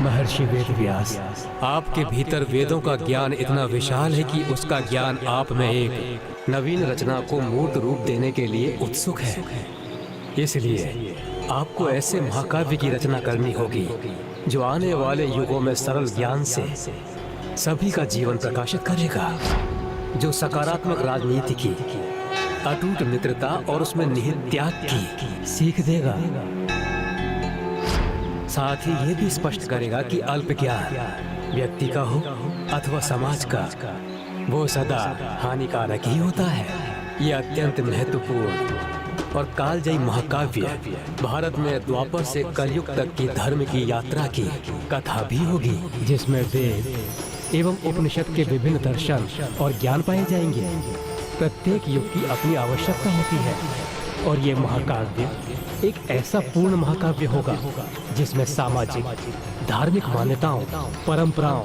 महर्षि वेदव्यास, आपके भीतर वेदों का ज्ञान इतना विशाल है कि उसका ज्ञान आप में एक नवीन रचना को मूर्त रूप देने के लिए उत्सुक है। इसलिए आपको ऐसे महाकाव्य की रचना करनी होगी जो आने वाले युगों में सरल ज्ञान से सभी का जीवन प्रकाशित करेगा, जो सकारात्मक राजनीति की, अटूट मित्रता और उसमें निहित त्याग की सीख देगा। साथ ही ये भी स्पष्ट करेगा कि अल्प ज्ञान व्यक्ति का हो अथवा समाज का, वो सदा हानिकारक ही होता है। ये अत्यंत महत्वपूर्ण और कालजयी महाकाव्य भारत में द्वापर से कलयुग तक की धर्म की यात्रा की कथा भी होगी, जिसमें वेद एवं उपनिषद के विभिन्न दर्शन और ज्ञान पाए जाएंगे। प्रत्येक युग की अपनी आवश्यकता होती है और ये महाकाव्य एक ऐसा पूर्ण महाकाव्य होगा जिसमें सामाजिक, धार्मिक मान्यताओं, परंपराओं,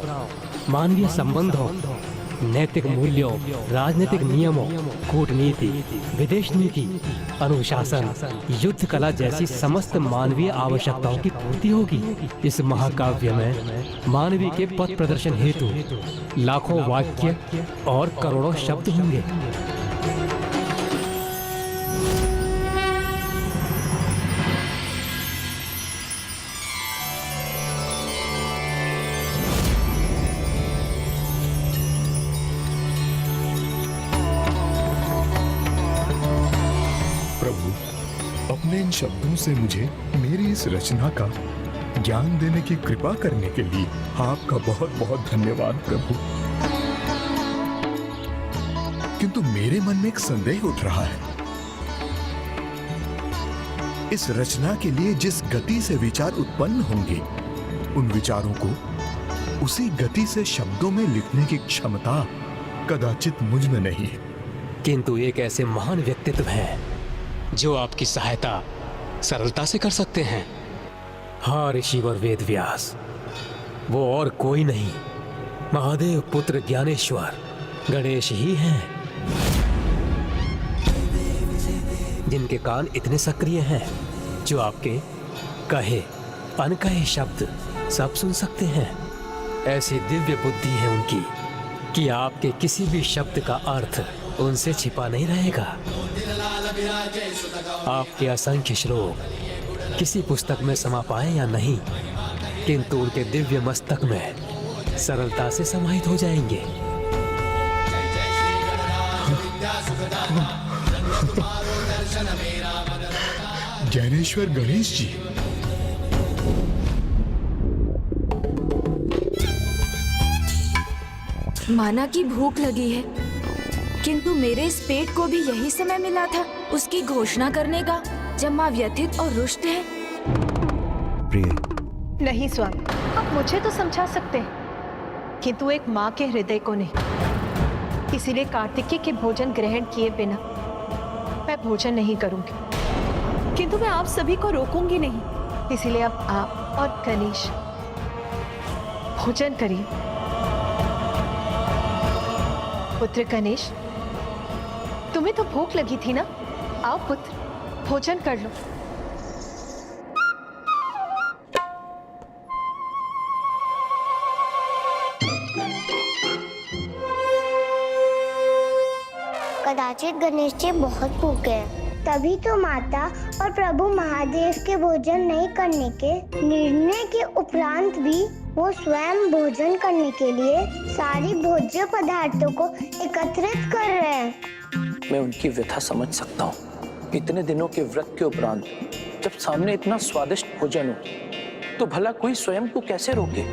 मानवीय संबंधों, नैतिक मूल्यों, राजनीतिक नियमों, कूटनीति, विदेश नीति, अनुशासन, युद्ध कला जैसी समस्त मानवीय आवश्यकताओं की पूर्ति होगी। इस महाकाव्य में मानवीय के पथ प्रदर्शन हेतु लाखों वाक्य और करोड़ों शब्द होंगे। अपने इन शब्दों से मुझे मेरी इस रचना का ज्ञान देने की कृपा करने के लिए आपका बहुत बहुत धन्यवाद प्रभु। किंतु मेरे मन में एक संदेह उठ रहा है। इस रचना के लिए जिस गति से विचार उत्पन्न होंगे, उन विचारों को उसी गति से शब्दों में लिखने की क्षमता कदाचित मुझ में नहीं है। किंतु एक ऐसे महान व्यक्तित्व हैं जो आपकी सहायता सरलता से कर सकते हैं। हाँ ऋषिवर वेदव्यास, वो और कोई नहीं, महादेव पुत्र ज्ञानेश्वर गणेश ही हैं, जिनके कान इतने सक्रिय हैं जो आपके कहे अनकहे शब्द सब सुन सकते हैं। ऐसी दिव्य बुद्धि है उनकी कि आपके किसी भी शब्द का अर्थ उनसे छिपा नहीं रहेगा। आपके असंख्य श्लोक किसी पुस्तक में समा पाए या नहीं, किंतु उनके दिव्य मस्तक में सरलता से समाहित हो जाएंगे। ज्ञानेश्वर गणेश जी, माना कि भूख लगी है, किंतु मेरे इस पेट को भी यही समय मिला था उसकी घोषणा करने का, जब माँ व्यथित और रुष्ट है। प्रिय, नहीं स्वामी, आप मुझे तो समझा सकते हैं, किंतु एक माँ के हृदय को नहीं। इसीलिए कार्तिकेय के भोजन ग्रहण किए बिना मैं भोजन नहीं करूंगी, किंतु मैं आप सभी को रोकूंगी नहीं। इसीलिए अब आप और गणेश भोजन करिए। पुत्र गणेश, तुम्हें तो भूख लगी थी ना? आओ पुत्र, भोजन कर लो। कदाचित गणेश जी बहुत भूखे हैं, तभी तो माता और प्रभु महादेव के भोजन नहीं करने के निर्णय के उपरांत भी वो स्वयं भोजन करने के लिए सारी भोज्य पदार्थों को एकत्रित कर रहे हैं। मैं उनकी व्यथा समझ सकता हूँ। इतने दिनों के व्रत के उपरांत जब सामने इतना स्वादिष्ट भोजन हो, तो भला कोई स्वयं को कैसे रोके?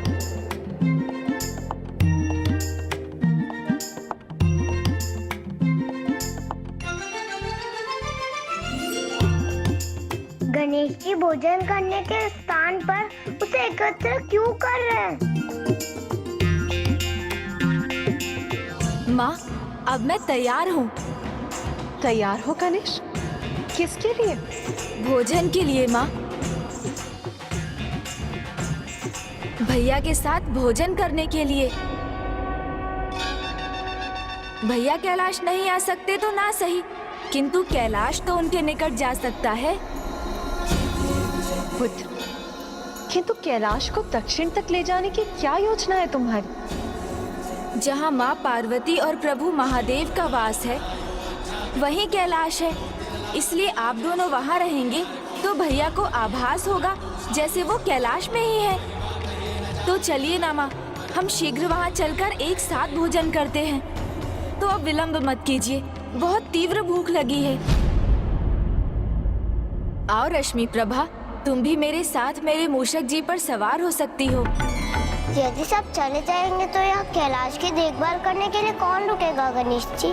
गणेश जी भोजन करने के स्थान पर उसे एकत्र क्यों कर रहे हैं? माँ, अब मैं तैयार हूँ। तैयार हो गणेश? किसके लिए? भोजन के लिए माँ। भैया के साथ भोजन करने के लिए। भैया कैलाश नहीं आ सकते तो ना सही, किंतु कैलाश तो उनके निकट जा सकता है। पुत्र, किंतु कैलाश को दक्षिण तक ले जाने की क्या योजना है तुम्हारी? जहाँ माँ पार्वती और प्रभु महादेव का वास है वहीं कैलाश है, इसलिए आप दोनों वहाँ रहेंगे तो भैया को आभास होगा जैसे वो कैलाश में ही है। तो चलिए ना माँ, हम शीघ्र वहाँ चलकर एक साथ भोजन करते हैं। तो अब विलंब मत कीजिए, बहुत तीव्र भूख लगी है। आओ रश्मि प्रभा, तुम भी मेरे साथ मेरे मूषक जी पर सवार हो सकती हो। यदि सब चले जाएंगे तो यहाँ कैलाश की देखभाल करने के लिए कौन रुकेगा गणेश जी?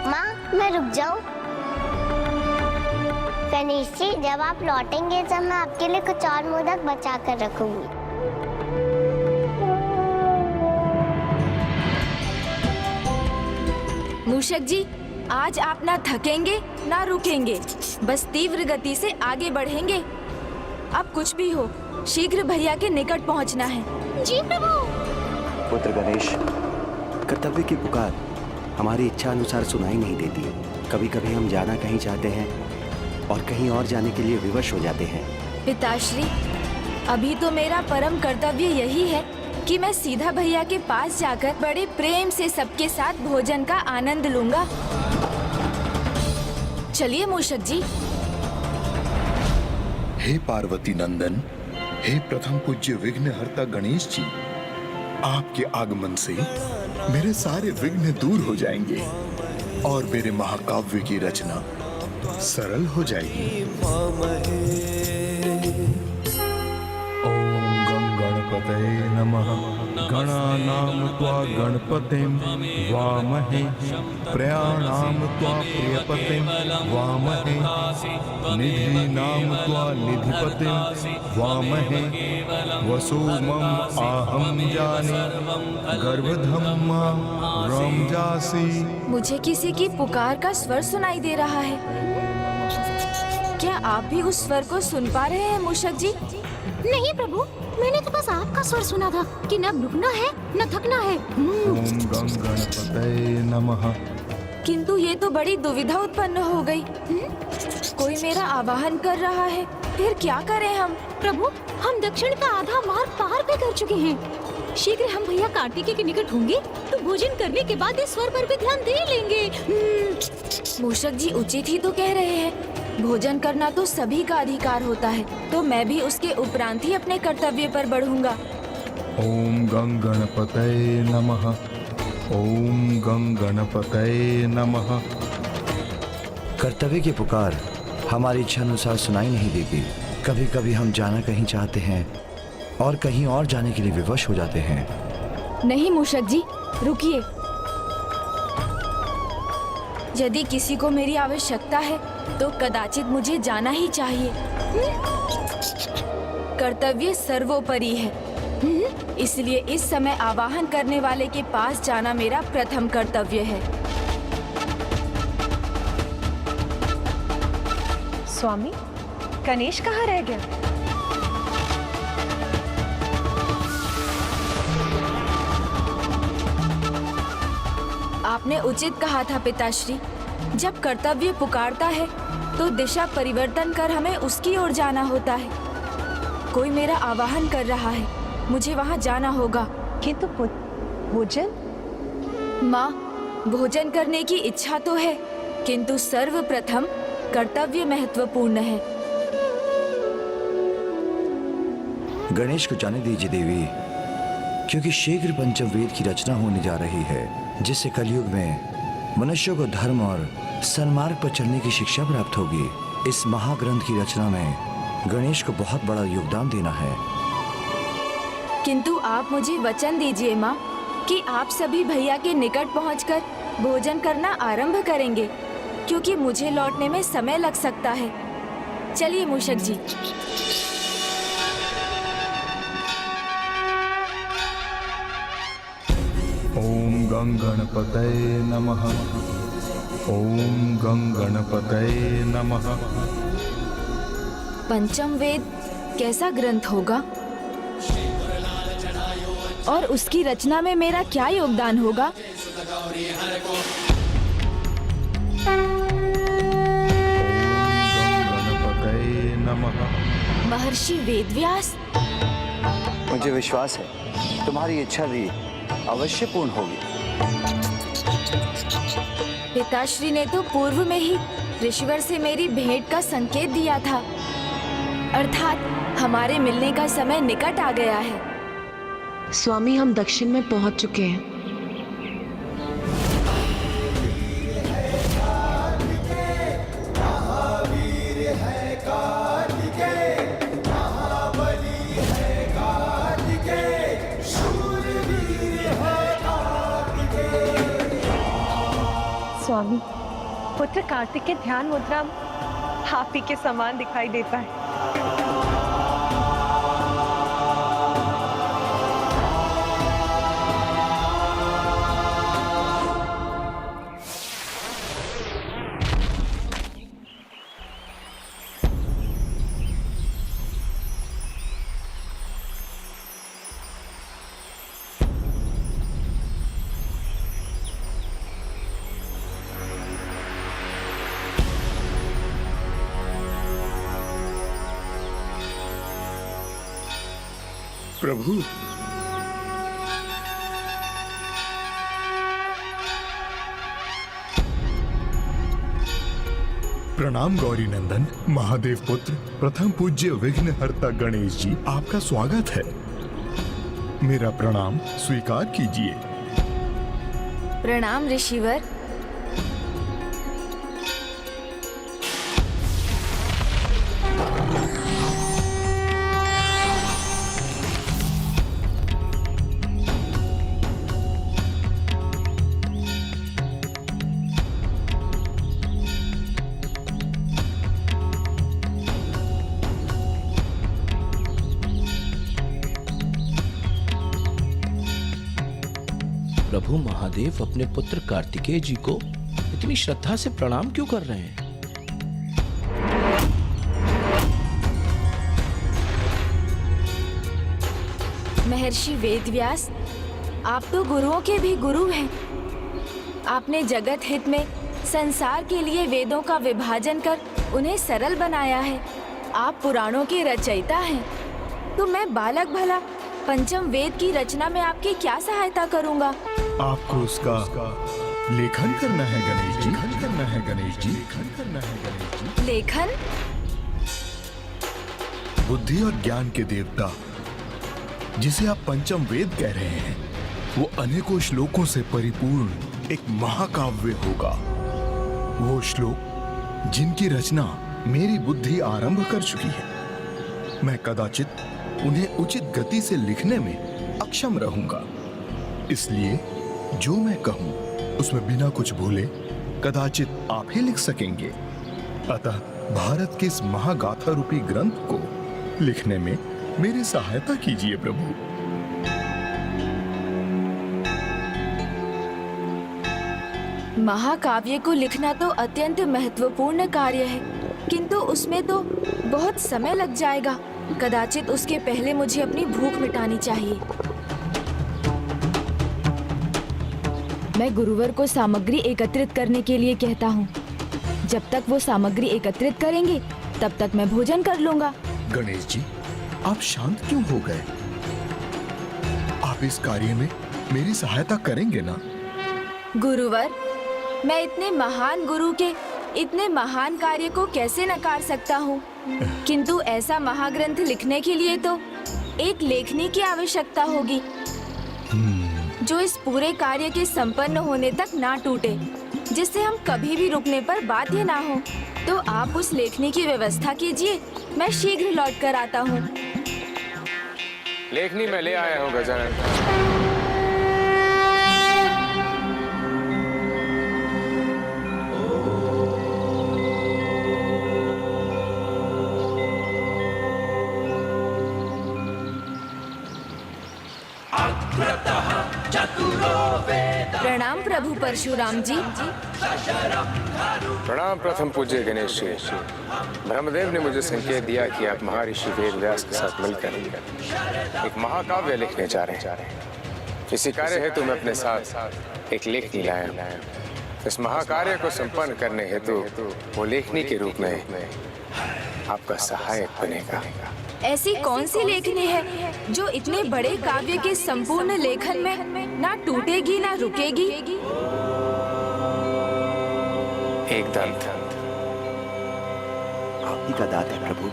माँ, मैं रुक जाऊँ? गणेश जी, जब आप लौटेंगे तब मैं आपके लिए कुछ और मोदक बचा कर रखूंगी। मूषक जी, आज आप ना थकेंगे ना रुकेंगे, बस तीव्र गति से आगे बढ़ेंगे। अब कुछ भी हो, शीघ्र भैया के निकट पहुंचना है। जी प्रभु। पुत्र गणेश, कर्तव्य की पुकार हमारी इच्छा अनुसार सुनाई नहीं देती। कभी कभी हम जाना कहीं चाहते हैं और कहीं और जाने के लिए विवश हो जाते हैं। पिताश्री, अभी तो मेरा परम कर्तव्य यही है कि मैं सीधा भैया के पास जाकर बड़े प्रेम से सबके साथ भोजन का आनंद लूंगा। चलिए मूषक जी। हे पार्वती नंदन, हे प्रथम पूज्य विघ्नहर्ता गणेश जी, आपके आगमन से मेरे सारे विघ्न दूर हो जाएंगे और मेरे महाकाव्य की रचना सरल हो जाएगी। ओम गं गणपतये नमः। गणानां त्वा गणपतिं वामहे, प्रयाणां त्वा प्रियपतिं वामहे, निधीनां त्वा निधिपतिं वामहे, वसुमं आहं जाने गर्भधं मां रमजासि। मुझे किसी की पुकार का स्वर सुनाई दे रहा है। क्या आप भी उस स्वर को सुन पा रहे हैं मूषक जी? नहीं प्रभु, मैंने तो बस आपका स्वर सुना था कि न रुकना है न थकना है। ओम गं गणपतये नमः। किंतु ये तो बड़ी दुविधा उत्पन्न हो गई। कोई मेरा आवाहन कर रहा है, फिर क्या करें हम? प्रभु, हम दक्षिण का आधा मार्ग पार भी कर चुके हैं। शीघ्र हम भैया कार्तिकेय के निकट होंगे तो भोजन करने के बाद इस स्वर पर भी ध्यान दे लेंगे। मूषक जी उचित ही तो कह रहे हैं। भोजन करना तो सभी का अधिकार होता है, तो मैं भी उसके उपरांत ही अपने कर्तव्य पर बढ़ूंगा। ओम गं गणपतये नमः। ओम गं गणपतये नमः। कर्तव्य की पुकार हमारी इच्छा अनुसार सुनाई नहीं देती। कभी कभी हम जाना कहीं चाहते हैं और कहीं और जाने के लिए विवश हो जाते हैं। नहीं मूषक जी, रुकिए। यदि किसी को मेरी आवश्यकता है तो कदाचित मुझे जाना ही चाहिए। कर्तव्य सर्वोपरि है, इसलिए इस समय आवाहन करने वाले के पास जाना मेरा प्रथम कर्तव्य है। स्वामी, गणेश कहाँ रह गया? आपने उचित कहा था पिताश्री। जब कर्तव्य पुकारता है तो दिशा परिवर्तन कर हमें उसकी ओर जाना होता है। कोई मेरा आवाहन कर रहा है, मुझे वहाँ जाना होगा। किंतु भोजन? माँ, भोजन करने की इच्छा तो है, किंतु सर्वप्रथम कर्तव्य महत्वपूर्ण है। गणेश को जाने दीजिए देवी, क्योंकि शीघ्र पंचम वेद की रचना होने जा रही है, जिससे कलयुग में मनुष्यों को धर्म और सन्मार्ग पर चलने की शिक्षा प्राप्त होगी। इस महाग्रंथ की रचना में गणेश को बहुत बड़ा योगदान देना है। किंतु आप मुझे वचन दीजिए माँ कि आप सभी भैया के निकट पहुंचकर भोजन करना आरंभ करेंगे, क्योंकि मुझे लौटने में समय लग सकता है। चलिए मूषक जी। ओम गं गणपतये नमः। ओम गं गणपतये नमः। पंचम वेद कैसा ग्रंथ होगा और उसकी रचना में मेरा क्या योगदान होगा? ओम गं गणपतये नमः। महर्षि वेदव्यास। मुझे विश्वास है तुम्हारी इच्छा भी अवश्य पूर्ण होगी। पिताश्री ने तो पूर्व में ही ऋषिवर से मेरी भेंट का संकेत दिया था, अर्थात हमारे मिलने का समय निकट आ गया है। स्वामी, हम दक्षिण में पहुंच चुके हैं। स्वामी, पुत्र कार्तिक के ध्यान मुद्रा आप ही के समान दिखाई देता है। प्रभु, प्रणाम गौरी नंदन, महादेव पुत्र, प्रथम पूज्य विघ्नहर्ता गणेश जी, आपका स्वागत है। मेरा प्रणाम स्वीकार कीजिए। प्रणाम ऋषिवर। प्रभु महादेव अपने पुत्र कार्तिकेय जी को इतनी श्रद्धा से प्रणाम क्यों कर रहे हैं? महर्षि वेदव्यास, आप तो गुरुओं के भी गुरु हैं। आपने जगत हित में संसार के लिए वेदों का विभाजन कर उन्हें सरल बनाया है। आप पुराणों के रचयिता हैं, तो मैं बालक भला पंचम वेद की रचना में आपकी क्या सहायता करूंगा? आपको उसका लेखन करना है गणेश जी, लेखन करना है गणेश जी, लेखन करना है गणेश जी। लेखन? बुद्धि और ज्ञान के देवता जिसे आप पंचम वेद कह रहे हैं, वो अनेकों श्लोकों से परिपूर्ण एक महाकाव्य होगा। वो श्लोक जिनकी रचना मेरी बुद्धि आरंभ कर चुकी है। मैं कदाचित उन्हें उचित गति से लिखने में अक्षम रहूंगा, इसलिए जो मैं कहूं उसमें बिना कुछ भूले कदाचित आप ही लिख सकेंगे। अतः भारत के इस महागाथा रूपी ग्रंथ को लिखने में मेरी सहायता कीजिए प्रभु। महाकाव्य को लिखना तो अत्यंत महत्वपूर्ण कार्य है, किंतु उसमें तो बहुत समय लग जाएगा। कदाचित उसके पहले मुझे अपनी भूख मिटानी चाहिए। मैं गुरुवर को सामग्री एकत्रित करने के लिए कहता हूँ। जब तक वो सामग्री एकत्रित करेंगे तब तक मैं भोजन कर लूंगा। गणेश जी, आप शांत क्यों हो गए? आप इस कार्य में मेरी सहायता करेंगे ना? गुरुवर, मैं इतने महान गुरु के इतने महान कार्य को कैसे नकार सकता हूँ? किंतु ऐसा महाग्रंथ लिखने के लिए तो एक लेखनी की आवश्यकता होगी, जो इस पूरे कार्य के संपन्न होने तक ना टूटे, जिससे हम कभी भी रुकने पर बाध्य ना हो। तो आप उस लेखनी की व्यवस्था कीजिए, मैं शीघ्र लौट कर आता हूँ। लेखनी मैं ले आया हूँ गजानन। प्रणाम प्रभु परशुराम जी। प्रणाम प्रथम पूज्य गणेश जी। ब्रह्मदेव ने मुझे संकेत दिया कि आप महर्षि वेदव्यास के साथ मिलकर एक महाकाव्य लिखने जा रहे हैं। इसी कार्य हेतु मैं अपने साथ एक लेखनी लाया हूं। इस महाकार्य को संपन्न करने हेतु वो लेखनी के रूप में आपका सहायक बनेगा। ऐसी कौन सी लेखनी है जो इतने बड़े काव्य के संपूर्ण लेखन में ना टूटेगी ना रुकेगी? एक दंत। आप ही का दात है प्रभु।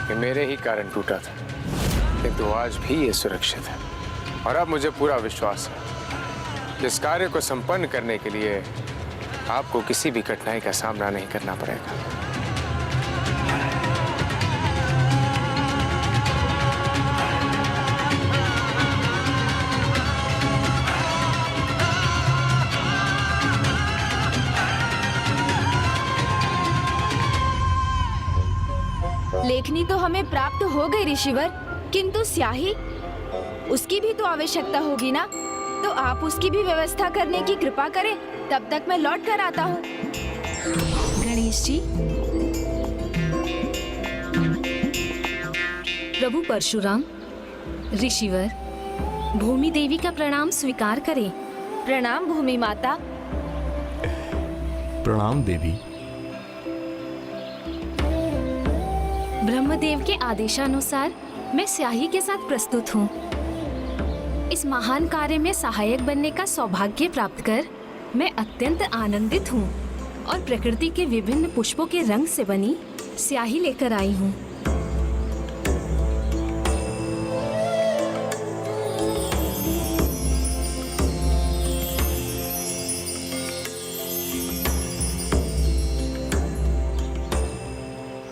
ये मेरे ही कारण टूटा था, किंतु आज भी ये सुरक्षित है। और अब मुझे पूरा विश्वास है इस कार्य को संपन्न करने के लिए आपको किसी भी कठिनाई का सामना नहीं करना पड़ेगा। लेखनी तो हमें प्राप्त हो गई ऋषिवर, किंतु स्याही, उसकी भी तो आवश्यकता होगी ना। तो आप उसकी भी व्यवस्था करने की कृपा करें, तब तक मैं लौट कर आता हूँ। गणेश जी, प्रभु परशुराम, ऋषिवर, भूमि देवी का प्रणाम स्वीकार करें। प्रणाम भूमि माता। प्रणाम देवी। ब्रह्मदेव के आदेशानुसार मैं स्याही के साथ प्रस्तुत हूँ। इस महान कार्य में सहायक बनने का सौभाग्य प्राप्त कर मैं अत्यंत आनंदित हूँ और प्रकृति के विभिन्न पुष्पों के रंग से बनी स्याही लेकर आई हूँ।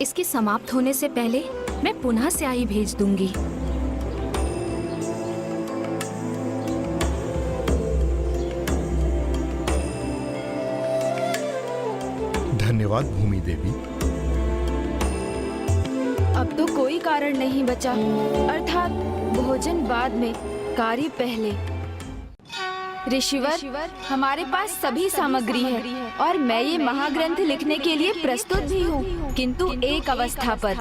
इसके समाप्त होने से पहले मैं पुनः स्याही भेज दूंगी। धन्यवाद भूमि देवी। अब तो कोई कारण नहीं बचा, अर्थात भोजन बाद में, कार्य पहले। ऋषिवर, हमारे पास सभी सामग्री है और मैं ये महाग्रंथ लिखने के लिए प्रस्तुत भी हूँ, किंतु एक अवस्था पर।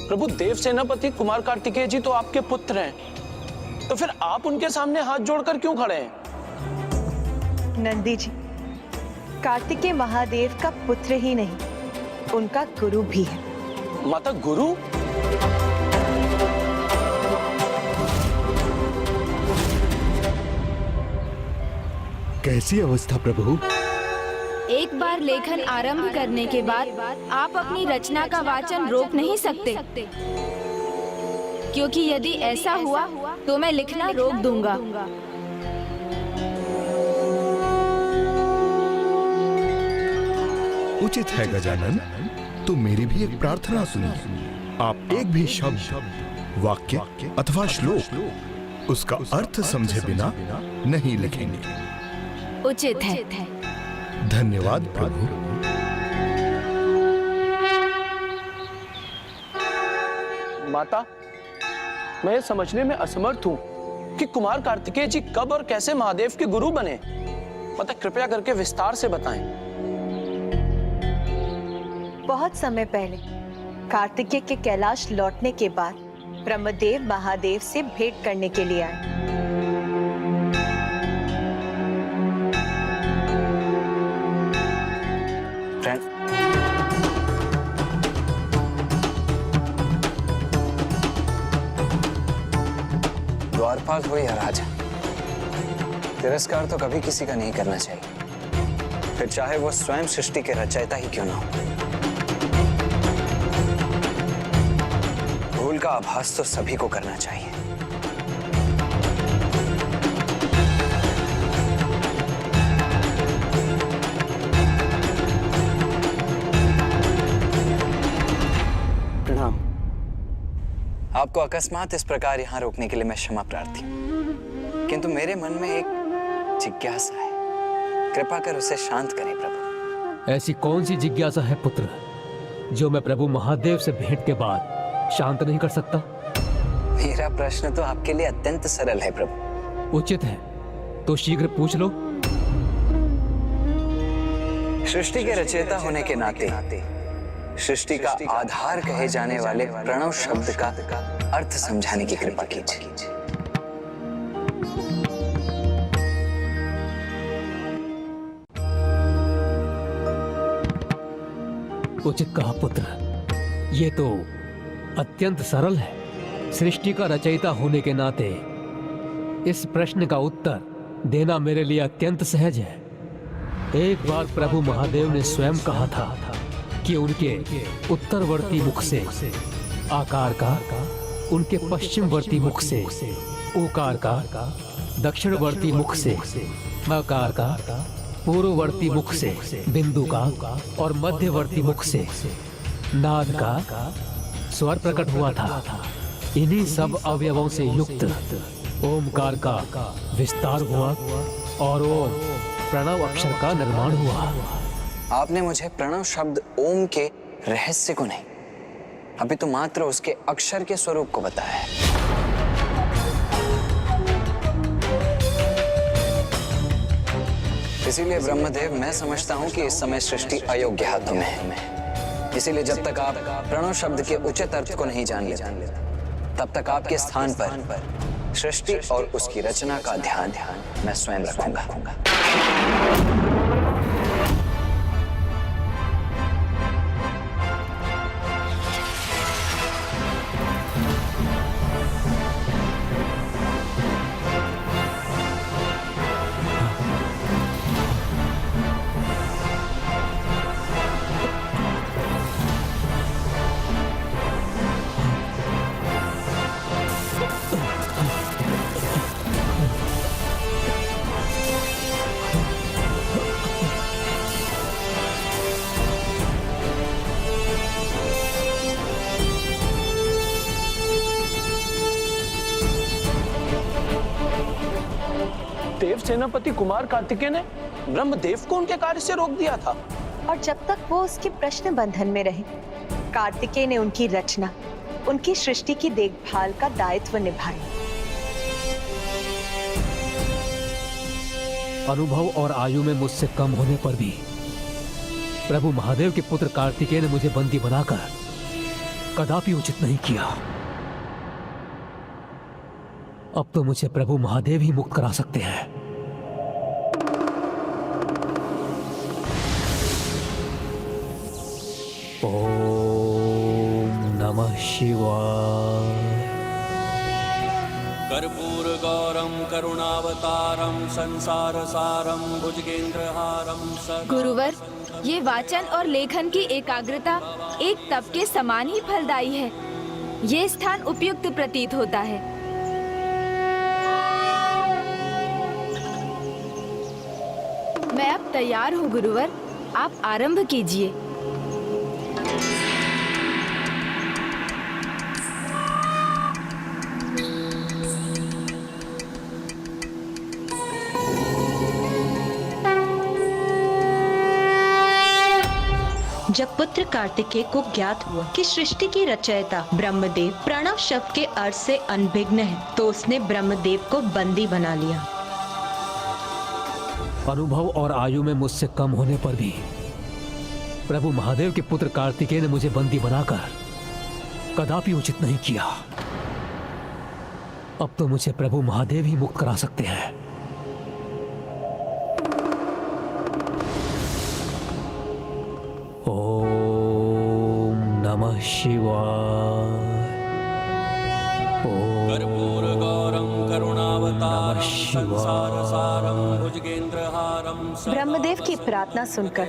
प्रभु, देव सेनापति कुमार कार्तिकेय जी तो आपके पुत्र हैं, तो फिर आप उनके सामने हाथ जोड़कर क्यों खड़े हैं? नंदी जी, कार्तिकेय महादेव का पुत्र ही नहीं, उनका गुरु भी है। माता, गुरु? कैसी अवस्था प्रभु? एक बार लेखन आरंभ करने के बाद आप अपनी रचना का वाचन रोक नहीं सकते, क्योंकि यदि ऐसा हुआ तो मैं लिखना रोक दूंगा। उचित है गजानन, तो मेरी भी एक प्रार्थना सुनिए। आप एक भी शब्द, वाक्य अथवा श्लोक उसका अर्थ समझे बिना नहीं लिखेंगे। उचित है। धन्यवाद प्रभु। माता, मैं ये समझने में असमर्थ हूँ कि कुमार कार्तिकेय जी कब और कैसे महादेव के गुरु बने। माता, कृपया करके विस्तार से बताएं। बहुत समय पहले कार्तिकेय के कैलाश लौटने के बाद ब्रह्मदेव महादेव से भेंट करने के लिए आए। द्वारपाल हो या राजा, तिरस्कार तो कभी किसी का नहीं करना चाहिए, फिर चाहे वो स्वयं सृष्टि के रचयिता ही क्यों ना हो। भूल का आभास तो सभी को करना चाहिए। प्रणाम। आपको अकस्मात इस प्रकार यहाँ रोकने के लिए मैं क्षमा प्रार्थी हूँ, किंतु मेरे मन में एक जिज्ञासा है, कृपा कर उसे शांत करें प्रभु। ऐसी कौन सी जिज्ञासा है पुत्र, जो मैं प्रभु महादेव से भेंट के बाद शांत नहीं कर सकता? मेरा प्रश्न तो आपके लिए अत्यंत सरल है प्रभु। उचित है तो शीघ्र पूछ लो। सृष्टि के रचयिता होने के नाते सृष्टि का आधार कहे जाने वाले प्रणव शब्द का अर्थ समझाने की कृपा कीजिए। उचित कहा पुत्र, ये तो अत्यंत सरल है। सृष्टि का रचयिता होने के नाते इस प्रश्न का उत्तर देना मेरे लिए अत्यंत सहज है। एक बार प्रभु महादेव ने स्वयं कहा था कि उनके उत्तरवर्ती मुख से आकार का, उनके पश्चिमवर्ती मुख से ओकार का, दक्षिणवर्ती मुख से मकार का, पूर्ववर्ती मुख से बिंदु का और मध्यवर्ती मुख से नाद का स्वर प्रकट हुआ था। इन्हीं सब अवयवों से युक्त ओमकार का विस्तार हुआ और ओम प्रणव अक्षर का निर्माण हुआ। आपने मुझे प्रणव शब्द ओम के रहस्य को नहीं, अभी तो मात्र उसके अक्षर के स्वरूप को बताया है। इसीलिए ब्रह्मदेव, मैं समझता हूं कि इस समय सृष्टि अयोग्य हाथों में है। इसीलिए जब तक आप प्रणव शब्द के उचित अर्थ को नहीं जान लेते, तब तक आपके स्थान पर सृष्टि और उसकी रचना का ध्यान मैं स्वयं रखूंगा। देव सेनापति कुमार कार्तिकेय ने ब्रह्मदेव को उनके कार्य से रोक दिया था। और जब तक वो उसके प्रश्न बंधन में रहे, कार्तिकेय ने उनकी रचना, उनकी सृष्टि की देखभाल का दायित्व निभाया। अनुभव और आयु में मुझसे कम होने पर भी प्रभु महादेव के पुत्र कार्तिकेय ने मुझे बंदी बनाकर कदापि उचित नहीं किया। अब तो मुझे प्रभु महादेव ही मुक्त करा सकते हैं। ओम नमः शिवाय। कर्पूर गौरम करुणावतारम संसार सारम भुजगेंद्रहारम। गुरुवर, ये वाचन और लेखन की एकाग्रता एक तप के समान ही फलदायी है। ये स्थान उपयुक्त प्रतीत होता है। मैं अब तैयार हूँ गुरुवर, आप आरंभ कीजिए। जब पुत्र कार्तिकेय को ज्ञात हुआ कि सृष्टि की रचयिता ब्रह्मदेव प्रणव शब्द के अर्थ से अनभिज्ञ है, तो उसने ब्रह्मदेव को बंदी बना लिया। अनुभव और आयु में मुझसे कम होने पर भी प्रभु महादेव के पुत्र कार्तिकेय ने मुझे बंदी बनाकर कदापि उचित नहीं किया। अब तो मुझे प्रभु महादेव ही मुक्त करा सकते हैं। ओम नमः शिवाय। कर्पूर गौरम करुणावतारम संसार सारम भुजगेंद्रहारम। ब्रह्मदेव की प्रार्थना सुनकर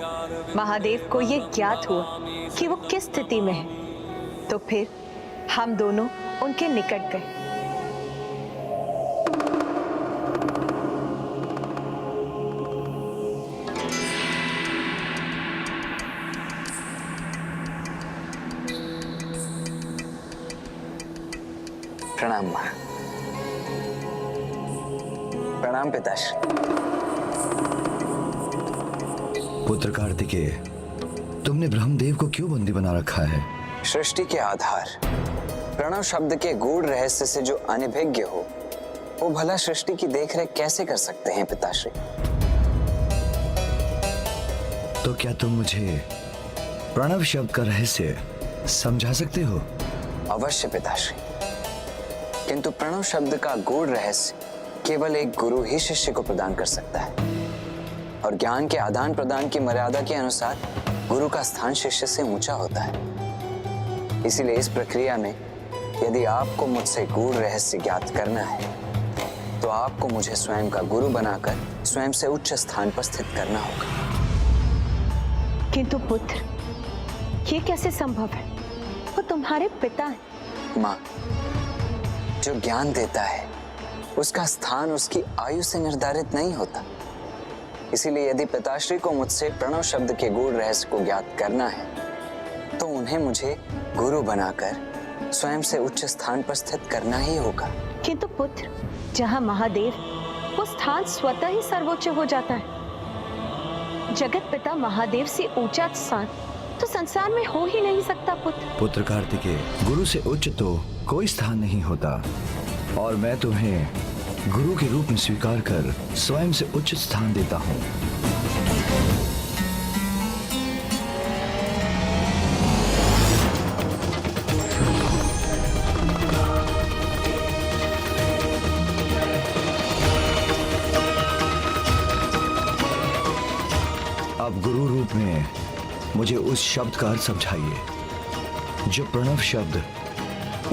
महादेव को ये ज्ञात हुआ कि वो किस स्थिति में है, तो फिर हम दोनों उनके निकट गए। प्रणाम मां। प्रणाम पिताश्री। पुत्र कार्तिकेय, तुमने ब्रह्मदेव को क्यों बंदी बना रखा है? सृष्टि के आधार प्रणव शब्द के गूढ़ रहस्य से जो अनभिज्ञ हो, वो भला सृष्टि की देखरेख कैसे कर सकते हैं पिताश्री? तो क्या तुम मुझे प्रणव शब्द का रहस्य समझा सकते हो? अवश्य पिताश्री, किंतु प्रणव शब्द का गूढ़ रहस्य केवल एक गुरु ही शिष्य को प्रदान कर सकता है, और ज्ञान के आदान प्रदान की मर्यादा के अनुसार गुरु का स्थान शिष्य से ऊंचा होता है। इसीलिए इस प्रक्रिया में यदि आपको मुझसे गूढ़ रहस्य ज्ञात करना है, तो आपको मुझे स्वयं का गुरु बनाकर स्वयं से उच्च स्थान पर स्थित करना होगा। किंतु पुत्र, ये कैसे संभव है? वो तुम्हारे पिता हैं। माँ, जो ज्ञान देता है उसका स्थान उसकी आयु से निर्धारित नहीं होता। इसीलिए यदि पिताश्री को मुझसे प्रणव शब्द के गूढ़ रहस्य को ज्ञात करना है, तो उन्हें मुझे गुरु बनाकर स्वयं से उच्च स्थान पर स्थित करना ही होगा। किंतु पुत्र, जहाँ महादेव, वो स्थान स्वतः ही सर्वोच्च हो जाता है। जगत पिता महादेव से ऊंचा स्थान तो संसार में हो ही नहीं सकता पुत्र। पुत्र कार्तिकेय, गुरु से उच्च तो कोई स्थान नहीं होता, और मैं तुम्हें गुरु के रूप में स्वीकार कर स्वयं से उच्च स्थान देता हूँ। अब गुरु रूप में मुझे उस शब्द का अर्थ समझाइए जो प्रणव शब्द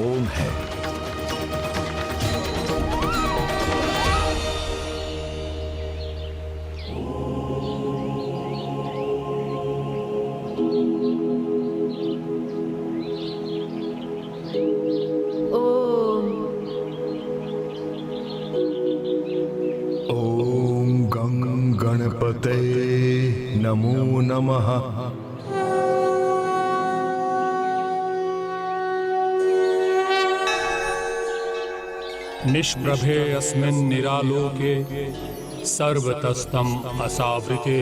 ओम है। ओम गं गणपतये नमो नमः। निष्प्रभे अस्मिन् निरालोके सर्वतस्तम असावृते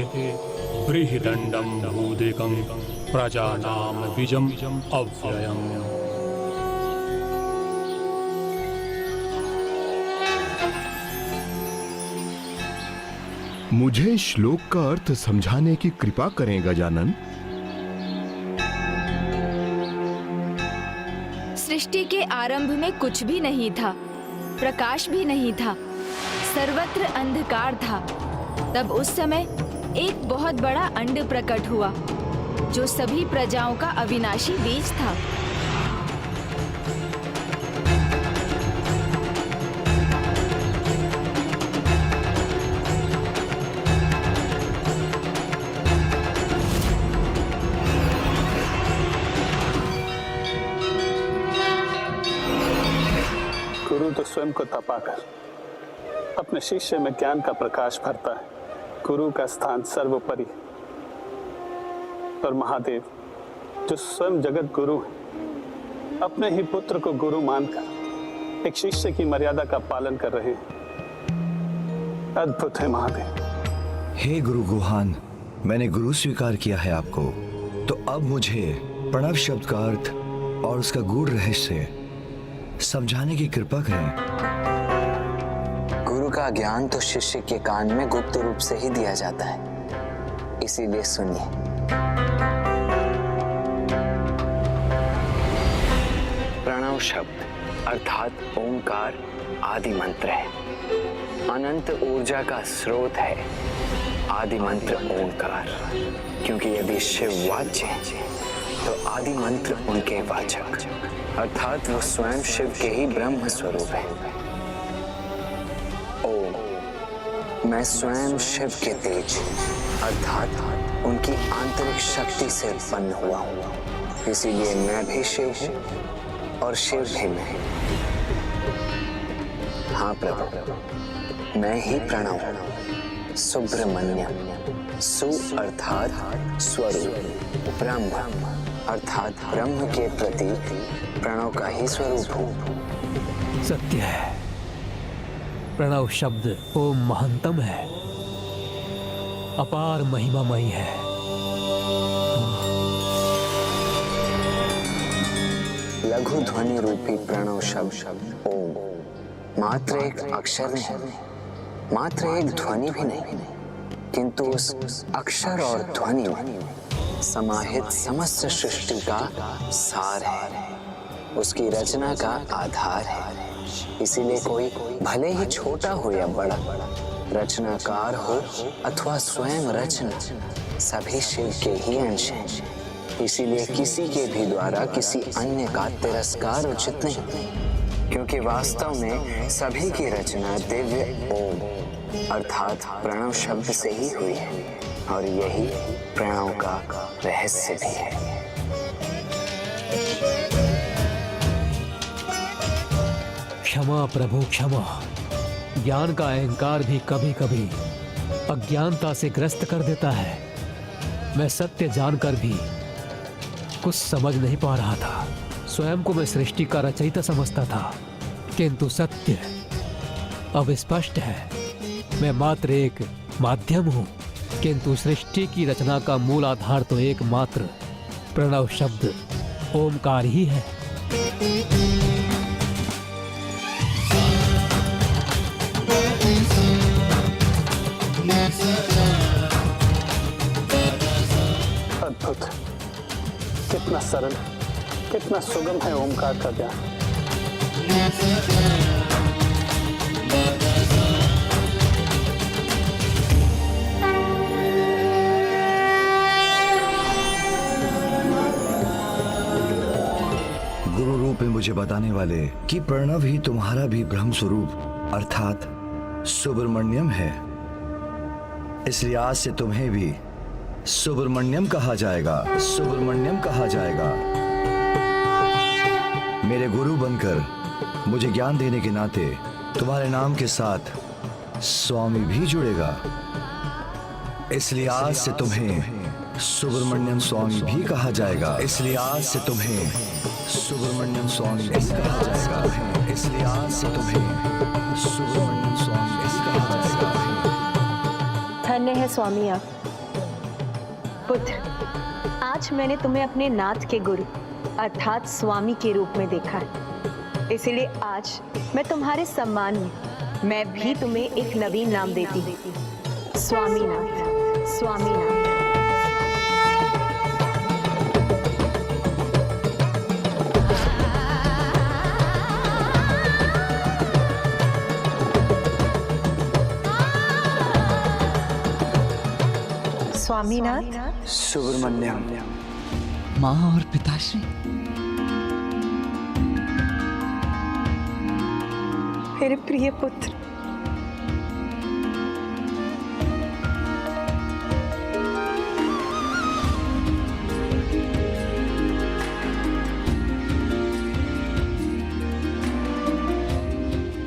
बृहदण्डं भूदिकं प्रजानां बीजम् अव्ययम्। मुझे श्लोक का अर्थ समझाने की कृपा करें गजानन। सृष्टि के आरंभ में कुछ भी नहीं था, प्रकाश भी नहीं था, सर्वत्र अंधकार था। तब उस समय एक बहुत बड़ा अंड प्रकट हुआ, जो सभी प्रजाओं का अविनाशी बीज था। गुरु तो स्वयं को तपाकर अपने शिष्य में ज्ञान का प्रकाश भरता है। गुरु का स्थान सर्वोपरि, और महादेव जो स्वयं जगत गुरु है, अपने ही पुत्र को गुरु मानकर एक शिष्य की मर्यादा का पालन कर रहे हैं। अद्भुत है महादेव। हे गुरु गुहान, मैंने गुरु स्वीकार किया है आपको, तो अब मुझे प्रणव शब्द का अर्थ और उसका गूढ़ रहस्य समझाने की कृपा करें। गुरु का ज्ञान तो शिष्य के कान में गुप्त रूप से ही दिया जाता है, इसीलिए सुनिए। प्रणव शब्द अर्थात ओंकार आदि मंत्र है, अनंत ऊर्जा का स्रोत है। आदि मंत्र ओंकार, क्योंकि यदि शिव वाच्य है तो आदि मंत्र उनके वाचक, अर्थात वो स्वयं शिव के ही ब्रह्म स्वरूप है। ओम, मैं स्वयं शिव के तेज अर्थात उनकी आंतरिक शक्ति से उत्पन्न हुआ हूँ, इसीलिए मैं भी शिव हूँ और शिव भी मैं। हाँ प्रभु, मैं ही प्रणव हूँ। सुब्रमण्यम, सु अर्थात स्वरूप, ब्रह्म अर्थात ब्रह्म के प्रतीक प्रणव का ही स्वरूप हूँ। सत्य है, प्रणव शब्द ओम महंतम है, अपार महिमामयी है। लघु ध्वनि रूपी प्रणव शब्द ओम मात्र एक अक्षर नहीं, मात्र एक ध्वनि भी नहीं, किंतु उस अक्षर और ध्वनि में समाहित समस्त सृष्टि का सार है, उसकी रचना का आधार है। इसीलिए कोई भले ही छोटा हो या बड़ा, रचनाकार हो अथवा स्वयं रचना, सभी शिव के ही अंश हैं। इसीलिए किसी के भी द्वारा किसी अन्य का तिरस्कार उचित नहीं, क्योंकि वास्तव में सभी की रचना दिव्य ओम अर्थात प्रणव शब्द से ही हुई है, और यही प्रणव का रहस्य भी है। क्षमा प्रभु क्षमा। ज्ञान का अहंकार भी कभी कभी अज्ञानता से ग्रस्त कर देता है। मैं सत्य जानकर भी कुछ समझ नहीं पा रहा था। स्वयं को मैं सृष्टि का रचयिता समझता था, किंतु सत्य अब स्पष्ट है। मैं मात्र एक माध्यम हूँ, किंतु सृष्टि की रचना का मूल आधार तो एकमात्र प्रणव शब्द ओमकार ही है। अद्भुत, कितना सरल, कितना सुगम है ओमकार का ज्ञान। गुरु रूप में मुझे बताने वाले कि प्रणव ही तुम्हारा भी ब्रह्म स्वरूप अर्थात सुब्रमण्यम है, इसलिए आज से तुम्हें भी सुब्रमण्यम कहा जाएगा। सुब्रमण्यम कहा जाएगा। मेरे गुरु बनकर मुझे ज्ञान देने के नाते तुम्हारे नाम के साथ स्वामी भी जुड़ेगा, इसलिए आज से तुम्हें सुब्रमण्यम स्वामी भी कहा जाएगा। इसलिए आज से तुम्हें सुब्रमण्यम स्वामी भी कहा जाएगा। इसलिए आज से तुम्हें सुब्रमण्यम स्वामी भी कहा जाएगा। धन्य है स्वामी आप। पुत्र, आज मैंने तुम्हें अपने नाथ के गुरु अर्थात स्वामी के रूप में देखा है, इसलिए आज मैं तुम्हारे सम्मान में मैं भी तुम्हें एक नवीन नाम देती हूँ, स्वामीनाथ। स्वामीनाथ। स्वामीनाथ। सुब्रमण्यम। माँ और पिताश्री, मेरे प्रिय पुत्र,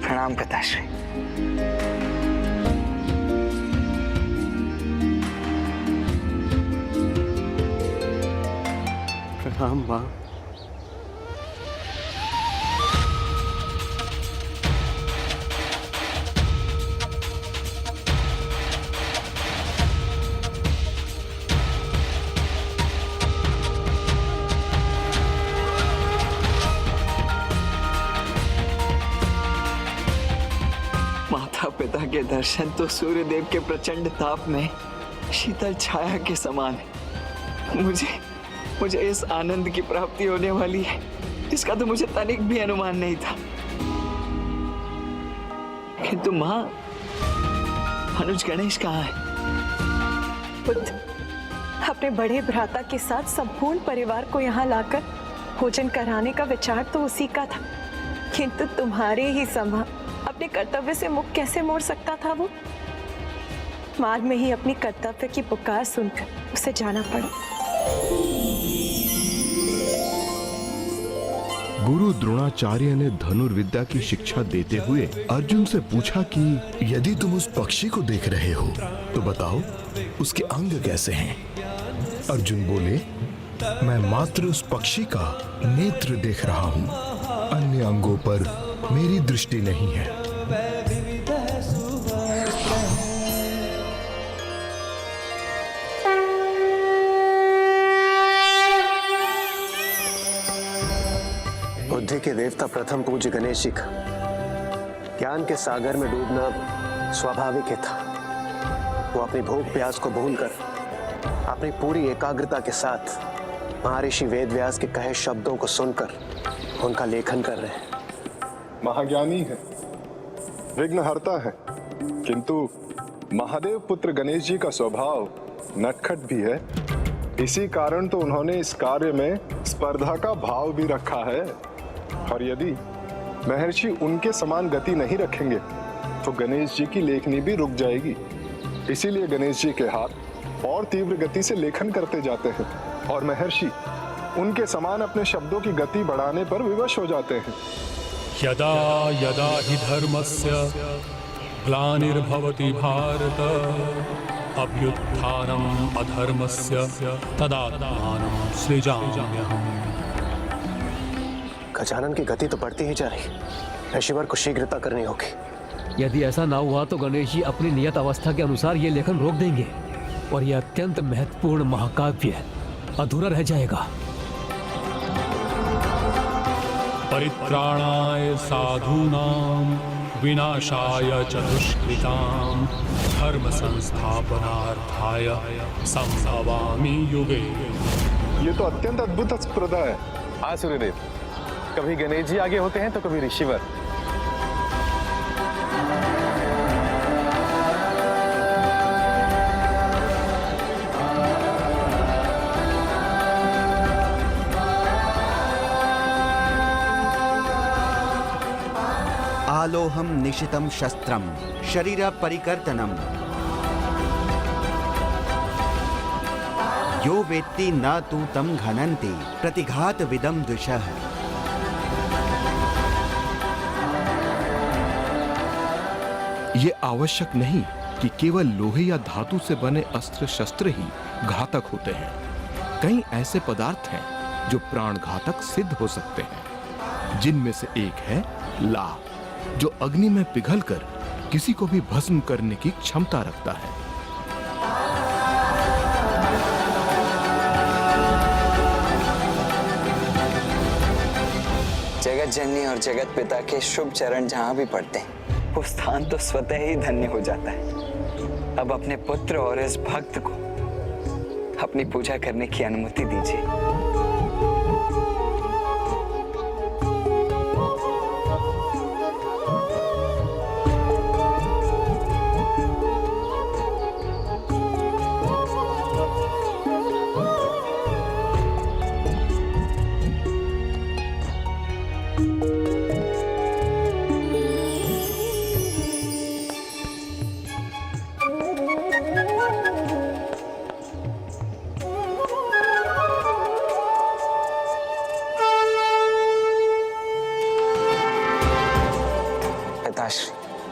प्रणाम पिताश्री। प्रणाम माँ। माता पिता के दर्शन तो सूर्यदेव के प्रचंड ताप में शीतल छाया के समान है। मुझे इस आनंद की प्राप्ति होने वाली है, इसका तो मुझे तनिक भी अनुमान नहीं था। किंतु माँ, अनुज गणेश कहाँ है? पुत्र, अपने बड़े भ्राता के साथ संपूर्ण परिवार को यहाँ लाकर भोजन कराने का विचार तो उसी का था, किंतु तुम्हारे ही समा अपने कर्तव्य से मुख कैसे मोड़ सकता था वो? मार्ग में ही अपनी कर्तव्य की पुकार सुनकर उसे जाना पड़ा। गुरु द्रोणाचार्य ने धनुर्विद्या की शिक्षा देते हुए अर्जुन से पूछा कि यदि तुम उस पक्षी को देख रहे हो तो बताओ उसके अंग कैसे हैं? अर्जुन बोले, मैं मात्र उस पक्षी का नेत्र देख रहा हूं, अन्य अंगों पर मेरी दृष्टि नहीं है। के देवता प्रथम पूज्य गणेश जी का ज्ञान के सागर में डूबना स्वाभाविक ही था। वो अपनी भूख प्यास को भूलकर अपनी पूरी एकाग्रता के साथ महर्षि वेदव्यास के कहे शब्दों को सुनकर उनका लेखन कर रहे हैं। महाज्ञानी है, विघ्नहर्ता है, किंतु महादेव पुत्र गणेश जी का स्वभाव नटखट भी है। इसी कारण तो उन्होंने इस कार्य में स्पर्धा का भाव भी रखा है। और यदि महर्षि उनके समान गति नहीं रखेंगे तो गणेश जी की लेखनी भी रुक जाएगी। इसीलिए गणेश जी के हाथ और तीव्र गति से लेखन करते जाते हैं और महर्षि उनके समान अपने शब्दों की गति बढ़ाने पर विवश हो जाते हैं। यदा यदा हि धर्मस्य ग्लानिर्भवति भारत अभ्युत्थानम् अधर्मस्य तदात्मानं सृजाम्यहम्। गजानन की गति तो बढ़ती ही जा रही, ऋषिवर को शीघ्रता करनी होगी। यदि ऐसा ना हुआ तो गणेश जी अपनी नियत अवस्था के अनुसार ये लेखन रोक देंगे और यह अत्यंत महत्वपूर्ण महाकाव्य अधूरा रह जाएगा। परित्राणाय साधूनां विनाशाय च दुष्कृतां धर्म संस्थापनार्थाय संभवामि युगे। ये तो अत्यंत अद्भुत स्पर्धा है। हाँ सूर्यदेव, कभी गणेश जी आगे होते हैं तो कभी ऋषिवर। आलोहम निशितम शस्त्रम शरीर परिकर्तनम यो वेत्ति न तू तम घनन्ति प्रतिघात विदम द्विषः। ये आवश्यक नहीं कि केवल लोहे या धातु से बने अस्त्र शस्त्र ही घातक होते हैं। कई ऐसे पदार्थ हैं जो प्राण घातक सिद्ध हो सकते हैं, जिनमें से एक है लाह, जो अग्नि में पिघलकर किसी को भी भस्म करने की क्षमता रखता है। जगत जननी और जगत पिता के शुभ चरण जहां भी पड़ते हैं, वो स्थान तो स्वतः ही धन्य हो जाता है। अब अपने पुत्र और इस भक्त को अपनी पूजा करने की अनुमति दीजिए।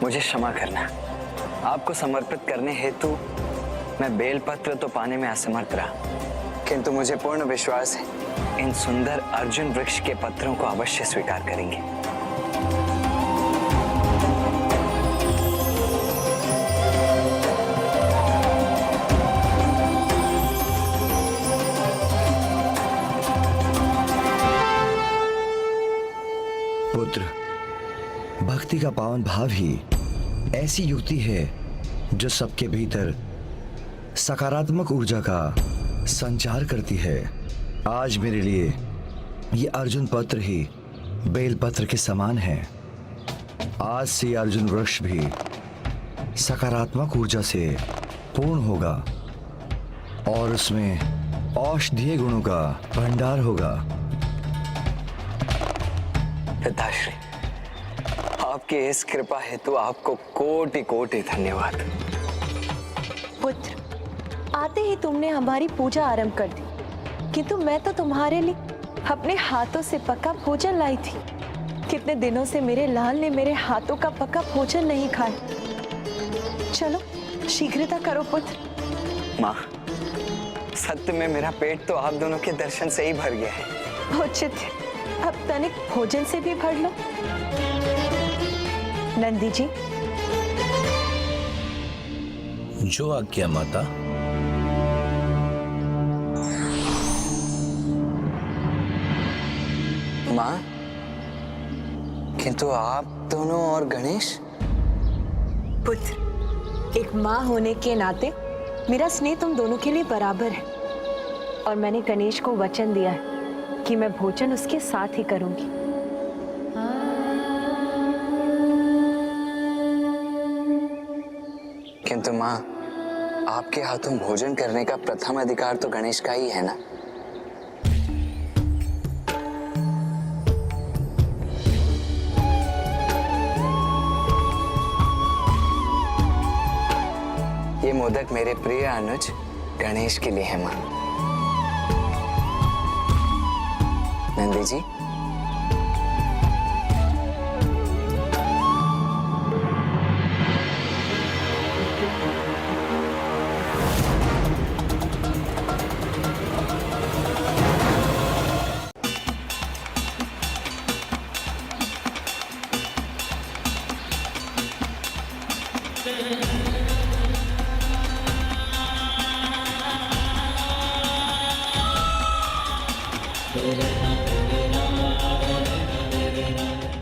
मुझे क्षमा करना, आपको समर्पित करने हेतु मैं बेलपत्र तो पाने में असमर्थ रहा, किंतु मुझे पूर्ण विश्वास है इन सुंदर अर्जुन वृक्ष के पत्रों को अवश्य स्वीकार करेंगे। पुत्र, भक्ति का पावन भाव ही ऐसी युक्ति है जो सबके भीतर सकारात्मक ऊर्जा का संचार करती है। आज मेरे लिए ये अर्जुन पत्र ही बेल पत्र के समान है। आज से अर्जुन वृक्ष भी सकारात्मक ऊर्जा से पूर्ण होगा और उसमें औषधीय गुणों का भंडार होगा। पिताश्री, आपकी इस कृपा हेतु आपको कोटि कोटि धन्यवाद। पुत्र, आते ही तुमने हमारी पूजा आरंभ कर दी, किंतु मैं तो तुम्हारे लिए अपने हाथों से पका भोजन लाई थी। कितने दिनों से मेरे लाल ने मेरे हाथों का पका भोजन नहीं खाया। चलो शीघ्रता करो पुत्र। माँ, सत्य में मेरा पेट तो आप दोनों के दर्शन से ही भर गया है। उचित है, अब तनिक भोजन से भी भर लो। नंदी जी। जो आज्ञा माता। माँ, किंतु आप दोनों और गणेश? पुत्र, एक माँ होने के नाते मेरा स्नेह तुम दोनों के लिए बराबर है और मैंने गणेश को वचन दिया है कि मैं भोजन उसके साथ ही करूंगी। किंतु माँ, आपके हाथों भोजन करने का प्रथम अधिकार तो गणेश का ही है ना? ये मोदक मेरे प्रिय अनुज गणेश के लिए है माँ। नंदी जी,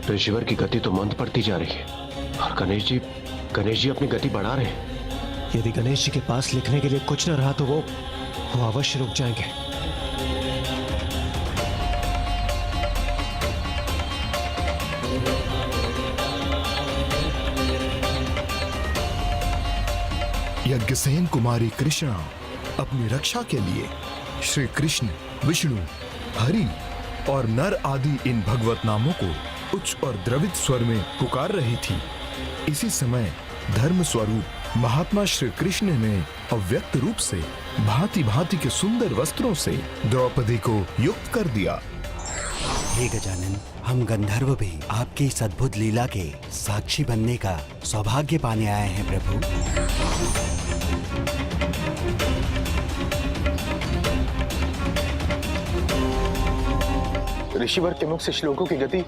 ऋषिवर की गति तो मंद पड़ती जा रही है और गणेश जी अपनी गति बढ़ा रहे हैं। यदि गणेश जी के पास लिखने के लिए कुछ न रहा तो वो अवश्य रुक जाएंगे। यज्ञसेन कुमारी कृष्णा अपनी रक्षा के लिए श्री कृष्ण, विष्णु, हरि और नर आदि इन भगवत नामों को उच्च और द्रवित स्वर में पुकार रही थी। इसी समय धर्म स्वरूप महात्मा श्री कृष्ण ने अव्यक्त रूप से भांति भांति के सुंदर वस्त्रों से द्रौपदी को युक्त कर दिया। हे गजानन, हम गंधर्व भी आपकी इस अद्भुत लीला के साक्षी बनने का सौभाग्य पाने आए हैं प्रभु। ऋषिवर के मुख से श्लोकों की गति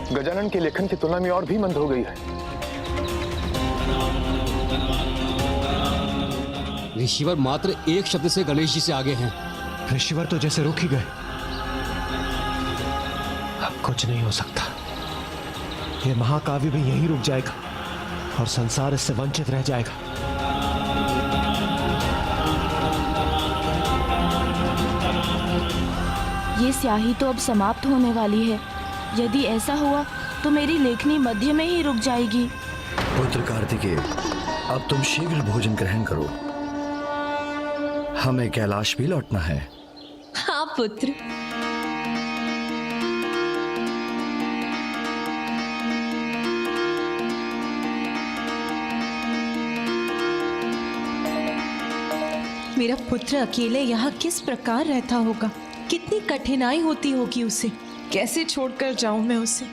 गजानन के लेखन की तुलना में और भी मंद हो गई है। ऋषिवर मात्र एक शब्द से गणेश जी से आगे हैं। ऋषिवर तो जैसे रुक ही गए। अब कुछ नहीं हो सकता। ये महाकाव्य भी यहीं रुक जाएगा और संसार इससे वंचित रह जाएगा। ये स्याही तो अब समाप्त होने वाली है। यदि ऐसा हुआ तो मेरी लेखनी मध्य में ही रुक जाएगी। पुत्र कार्तिकेय, अब तुम शीघ्र भोजन ग्रहण करो। हमें कैलाश भी लौटना है। हाँ पुत्र। मेरा पुत्र अकेले यहाँ किस प्रकार रहता होगा, कितनी कठिनाई होती होगी उसे। कैसे छोड़कर जाऊं मैं उसे।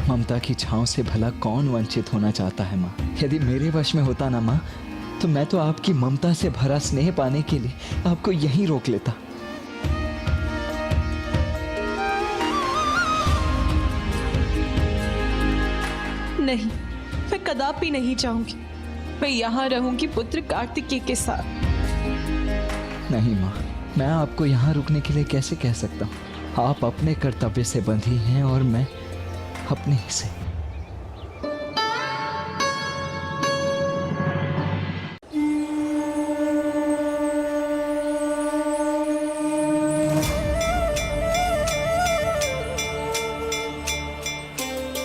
ममता की छांव से भला कौन वंचित होना चाहता है माँ। यदि मेरे वश में होता ना माँ, तो मैं तो आपकी ममता से भरा स्नेह पाने के लिए आपको यहीं रोक लेता। नहीं, मैं कदापि नहीं चाहूंगी। मैं यहाँ रहूंगी पुत्र कार्तिकेय के साथ। नहीं माँ, मैं आपको यहाँ रुकने के लिए कैसे कह सकता हूँ। आप अपने कर्तव्य से बंधी हैं और मैं अपने ही से।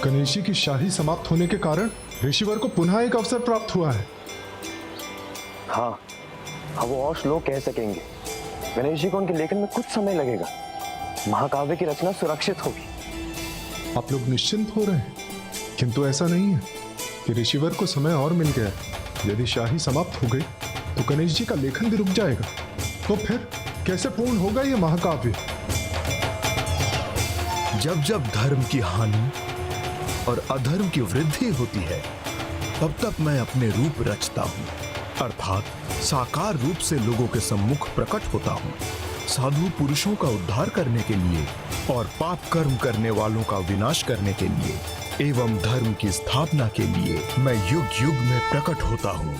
गणेश जी की शाही समाप्त होने के कारण ऋषिवर को पुनः एक अवसर प्राप्त हुआ है। हाँ, अब वो और श्लोक कह सकेंगे। गणेश जी को उनके लेखन में कुछ समय लगेगा। महाकाव्य की रचना सुरक्षित होगी। आप लोग निश्चिंत हो रहे हैं, किंतु ऐसा नहीं है कि ऋषिवर को समय और मिल गया। यदि शाही समाप्त हो गई तो गणेश जी का लेखन भी रुक जाएगा। तो फिर कैसे पूर्ण होगा ये महाकाव्य। जब जब धर्म की हानि और अधर्म की वृद्धि होती है, तब तक मैं अपने रूप रचता हूँ, अर्थात साकार रूप से लोगों के सम्मुख प्रकट होता हूँ। साधु पुरुषों का उद्धार करने के लिए और पाप कर्म करने वालों का विनाश करने के लिए एवं धर्म की स्थापना के लिए मैं युग युग में प्रकट होता हूँ।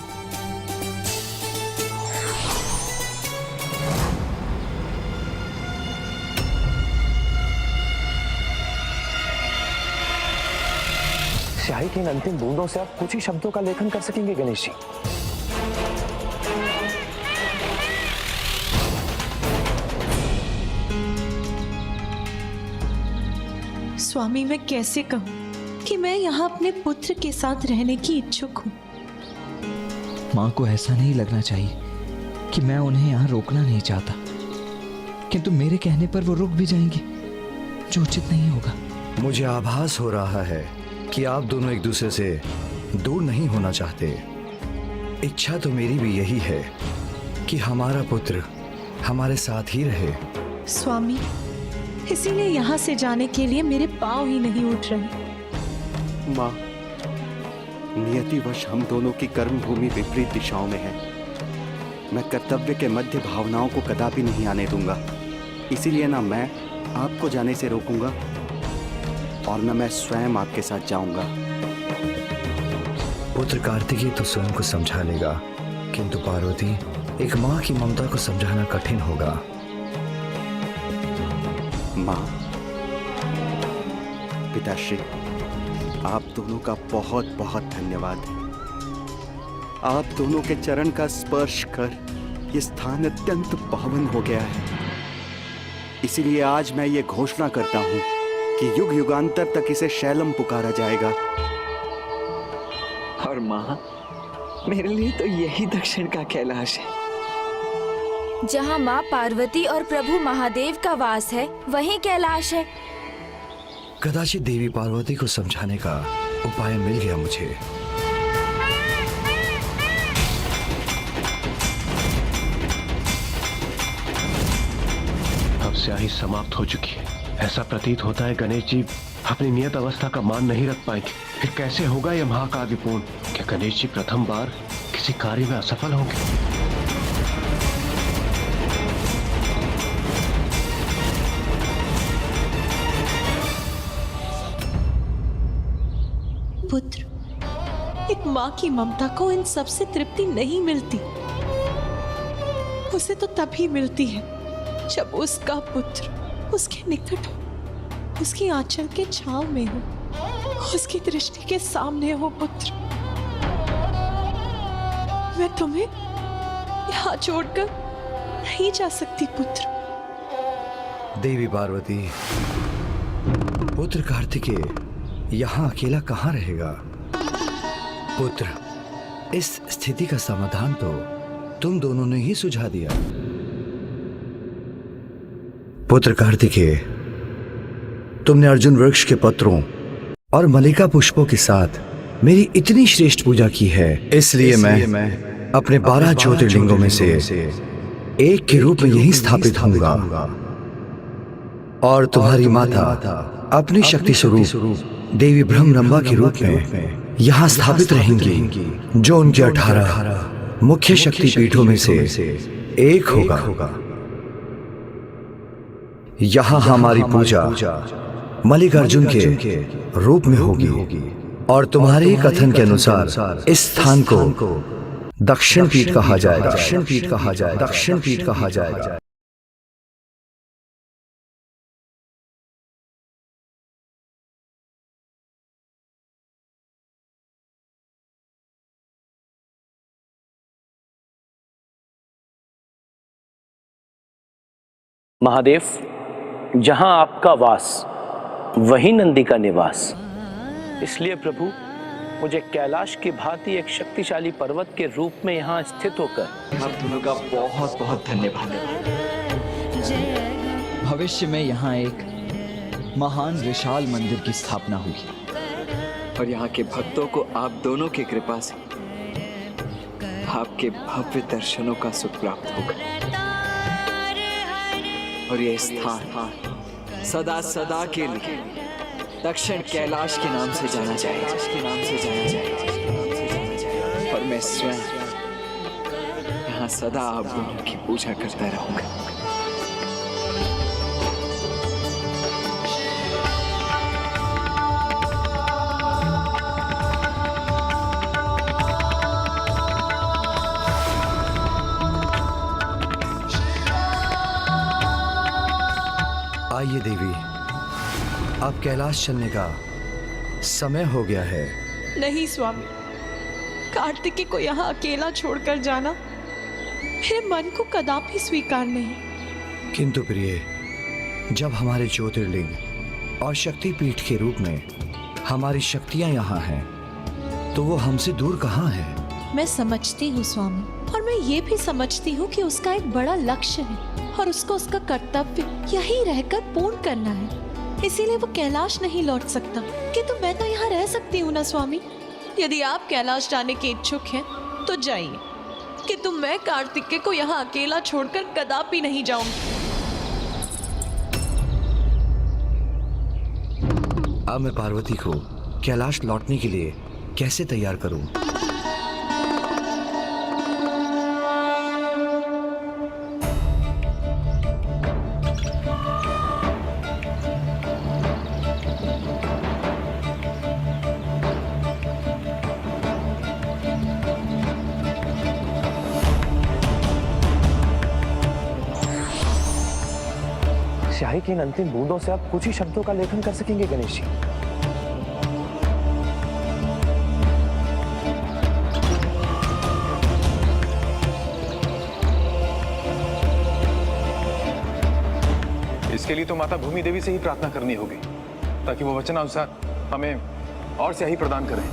स्याही की इन अंतिम बूंदों से आप कुछ ही शब्दों का लेखन कर सकेंगे गणेश जी। स्वामी, मैं कैसे कहूँ कि मैं यहाँ अपने पुत्र के साथ रहने की इच्छुक हूँ। माँ को ऐसा नहीं लगना चाहिए कि मैं उन्हें यहाँ रोकना नहीं चाहता, किंतु मेरे कहने पर वो रुक भी जाएंगे, जो उचित नहीं होगा। मुझे आभास हो रहा है कि आप दोनों एक दूसरे से दूर नहीं होना चाहते। इच्छा तो मेरी भी यही है कि हमारा पुत्र हमारे साथ ही रहे। स्वामी, इसीलिए यहाँ से जाने के लिए मेरे पाँव ही नहीं उठ रहे। माँ, नियतिवश हम दोनों की कर्म भूमि विपरीत दिशाओं में है। मैं कर्तव्य के मध्य भावनाओं को कदापि नहीं आने दूंगा। इसीलिए ना मैं आपको जाने से रोकूंगा और न मैं स्वयं आपके साथ जाऊंगा। पुत्र कार्तिकेय तो स्वयं को समझा लेगा, किंतु पार्वती, एक माँ की ममता को समझाना कठिन होगा। माँ, पिताश्री, आप दोनों का बहुत बहुत धन्यवाद। आप दोनों के चरण का स्पर्श कर ये स्थान अत्यंत पावन हो गया है। इसीलिए आज मैं ये घोषणा करता हूँ कि युग युगांतर तक इसे शैलम पुकारा जाएगा। और माँ, मेरे लिए तो यही दक्षिण का कैलाश है। जहाँ माँ पार्वती और प्रभु महादेव का वास है, वहीं कैलाश है। कदाचित देवी पार्वती को समझाने का उपाय मिल गया मुझे। अब स्याही समाप्त हो चुकी है। ऐसा प्रतीत होता है गणेश जी अपनी नियत अवस्था का मान नहीं रख पाएंगे। फिर कैसे होगा यह महाकाव्यपूर्ण? क्या गणेश जी प्रथम बार किसी कार्य में असफल होंगे? पुत्र, एक माँ की ममता को इन सब से तृप्ति नहीं मिलती। उसे तो तभी मिलती है जब उसका पुत्र उसके निकट हो, उसकी आंचल के छांव में हो, उसकी दृष्टि के सामने हो। पुत्र, मैं तुम्हें यहाँ छोड़कर नहीं जा सकती। पुत्र। देवी पार्वती, पुत्र कार्तिकेय यहाँ अकेला कहाँ रहेगा? पुत्र, इस स्थिति का समाधान तो तुम दोनों ने ही सुझा दिया। पुत्र कार्तिकेय, तुमने अर्जुन वृक्ष के पत्रों और मल्लिका पुष्पों के साथ मेरी इतनी श्रेष्ठ पूजा की है, इसलिए मैं अपने 12 ज्योतिर्लिंगों में से एक के रूप में यहीं स्थापित होऊंगा और तुम्हारी माता अपनी शक्ति स्वरूप देवी ब्रह्मरंभा के रूप में यहाँ स्थापित रहेंगी, जो उनके 18 मुख्य शक्ति पीठों में से एक होगा। यहाँ हमारी पूजा मल्लिकार्जुन के रूप में होगी और तुम्हारे कथन के अनुसार इस स्थान को दक्षिण पीठ कहा जाएगा। दक्षिण पीठ कहा जाएगा। दक्षिण पीठ कहा जाएगा। महादेव, जहां आपका वास वहीं नंदी का निवास। इसलिए प्रभु, मुझे कैलाश की भांति एक शक्तिशाली पर्वत के रूप में यहाँ स्थित होकर आप दोनों का बहुत बहुत धन्यवाद। भविष्य में यहाँ एक महान विशाल मंदिर की स्थापना होगी और यहाँ के भक्तों को आप दोनों की कृपा से आपके भव्य दर्शनों का सुख प्राप्त होगा और यह स्थान सदा सदा के लिए दक्षिण कैलाश के नाम से जाना जाएगा। और मैं स्वयं यहाँ सदा आप दोनों की पूजा करता रहूंगा। आइए देवी, आप कैलाश चलने का समय हो गया है। नहीं स्वामी, कार्तिकेय को यहाँ अकेला छोड़कर जाना मेरे मन को कदापि स्वीकार नहीं। किंतु प्रिय, जब हमारे ज्योतिर्लिंग और शक्तिपीठ के रूप में हमारी शक्तियां यहाँ हैं, तो वो हमसे दूर कहाँ है? मैं समझती हूँ स्वामी, और मैं ये भी समझती हूँ कि उसका एक बड़ा लक्ष्य है और उसको उसका कर्तव्य यहीं रहकर पूर्ण करना है। इसीलिए वो कैलाश नहीं लौट सकता। किंतु मैं तो यहाँ रह सकती हूँ ना स्वामी। यदि आप कैलाश जाने के इच्छुक हैं तो जाइए, किंतु मैं कार्तिकेय को यहाँ अकेला छोड़कर कदापि नहीं जाऊंगी। अब मैं पार्वती को कैलाश लौटने के लिए कैसे तैयार करूं? स्याही की इन अंतिम बूंदों से आप कुछ ही शब्दों का लेखन कर सकेंगे गणेश जी। इसके लिए तो माता भूमि देवी से ही प्रार्थना करनी होगी, ताकि वो वचनानुसार हमें और स्याही प्रदान करें।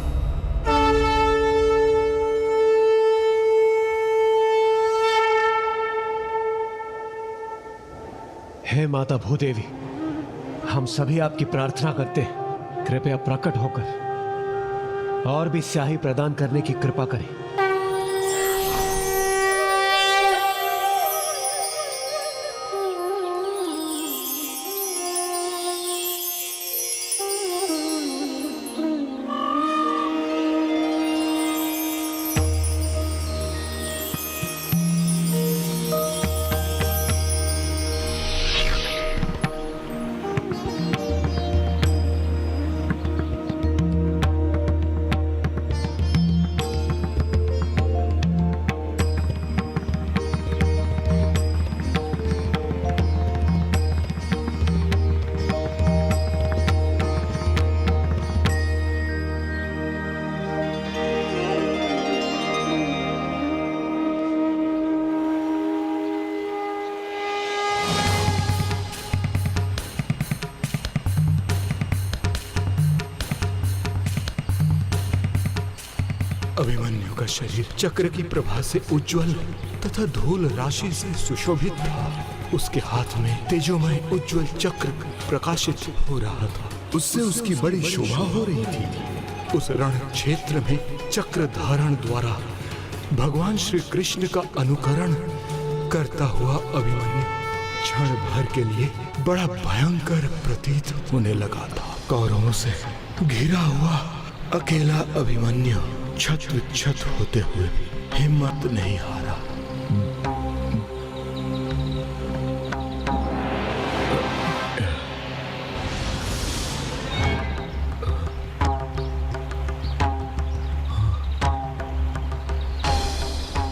हे माता भूदेवी, हम सभी आपकी प्रार्थना करते हैं, कृपया प्रकट होकर और भी स्याही प्रदान करने की कृपा करें। अभिमन्यु का शरीर चक्र की प्रभा से उज्जवल तथा धूल राशि से सुशोभित था। उसके हाथ में तेजोमय उज्जवल चक्र प्रकाशित हो रहा था। उससे उसकी बड़ी शोभा हो रही थी। उस रण क्षेत्र में चक्र धारण द्वारा भगवान श्री कृष्ण का अनुकरण करता हुआ अभिमन्यु क्षण भर के लिए बड़ा भयंकर प्रतीत होने लगा था। कौरवों से घिरा हुआ अकेला अभिमन्यु छत विच्छत होते हुए हिम्मत नहीं हारा।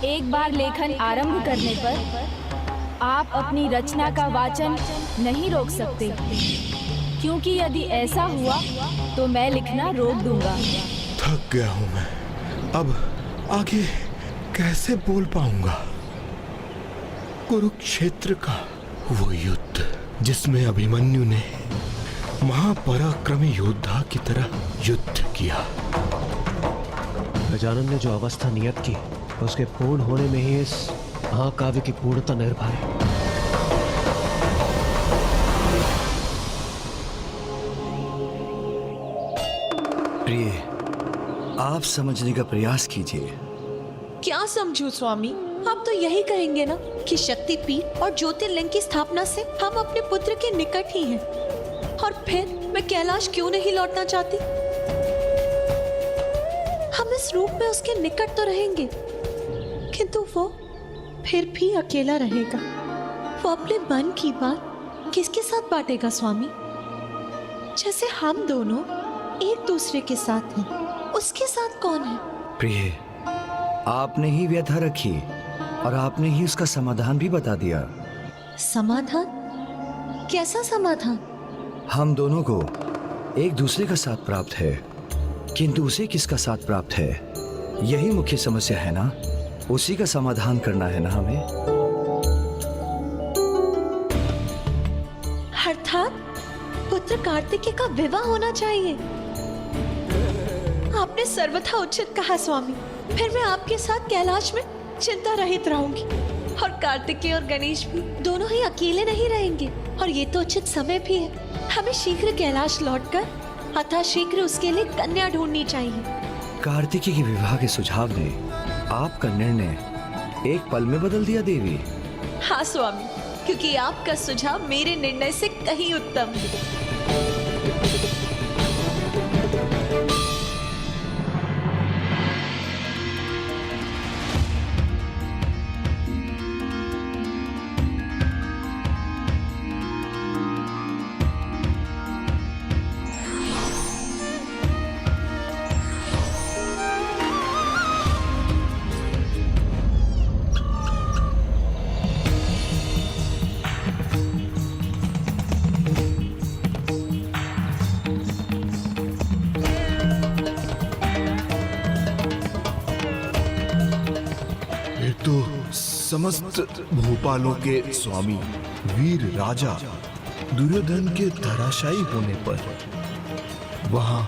एक बार लेखन आरंभ करने पर आप अपनी रचना का वाचन नहीं रोक सकते, क्योंकि यदि ऐसा हुआ तो मैं लिखना रोक दूंगा। थक गया हूं मैं, अब आगे कैसे बोल पाऊंगा। कुरुक्षेत्र का वो युद्ध जिसमें अभिमन्यु ने महापराक्रमी योद्धा की तरह युद्ध किया। गजानन ने जो अवस्था नियत की, उसके पूर्ण होने में ही इस महाकाव्य की पूर्णता निर्भर है। प्रिय, आप समझने का प्रयास कीजिए। क्या समझूं स्वामी? आप तो यही कहेंगे ना कि शक्तिपीठ और ज्योतिर्लिंग की स्थापना से हम अपने पुत्र के निकट ही हैं। और फिर मैं कैलाश क्यों नहीं लौटना चाहती? हम इस रूप में उसके निकट तो रहेंगे, किंतु वो फिर भी अकेला रहेगा। वो अपने मन की बात किसके साथ बांटेगा स्वामी? जैसे हम दोनों एक दूसरे के साथ हैं, उसके साथ कौन है? प्रिय, आपने ही व्यथा रखी और आपने ही उसका समाधान भी बता दिया। समाधान? कैसा समाधान? हम दोनों को एक दूसरे का साथ प्राप्त है, किंतु उसे किसका साथ प्राप्त है, यही मुख्य समस्या है ना। उसी का समाधान करना है ना हमें। अर्थात पुत्र कार्तिकेय का विवाह होना चाहिए। आपने सर्वथा उचित कहा स्वामी। फिर मैं आपके साथ कैलाश में चिंता रहित रहूंगी और कार्तिकेय और गणेश भी दोनों ही अकेले नहीं रहेंगे। और ये तो उचित समय भी है। हमें शीघ्र कैलाश लौटकर अतः शीघ्र उसके लिए कन्या ढूंढनी चाहिए। कार्तिकेय के विवाह के सुझाव ने आपका निर्णय एक पल में बदल दिया देवी। हाँ स्वामी, क्योंकि आपका सुझाव मेरे निर्णय से कहीं उत्तम है। समस्त भूपालों के स्वामी वीर राजा दुर्योधन के धराशायी होने पर वहां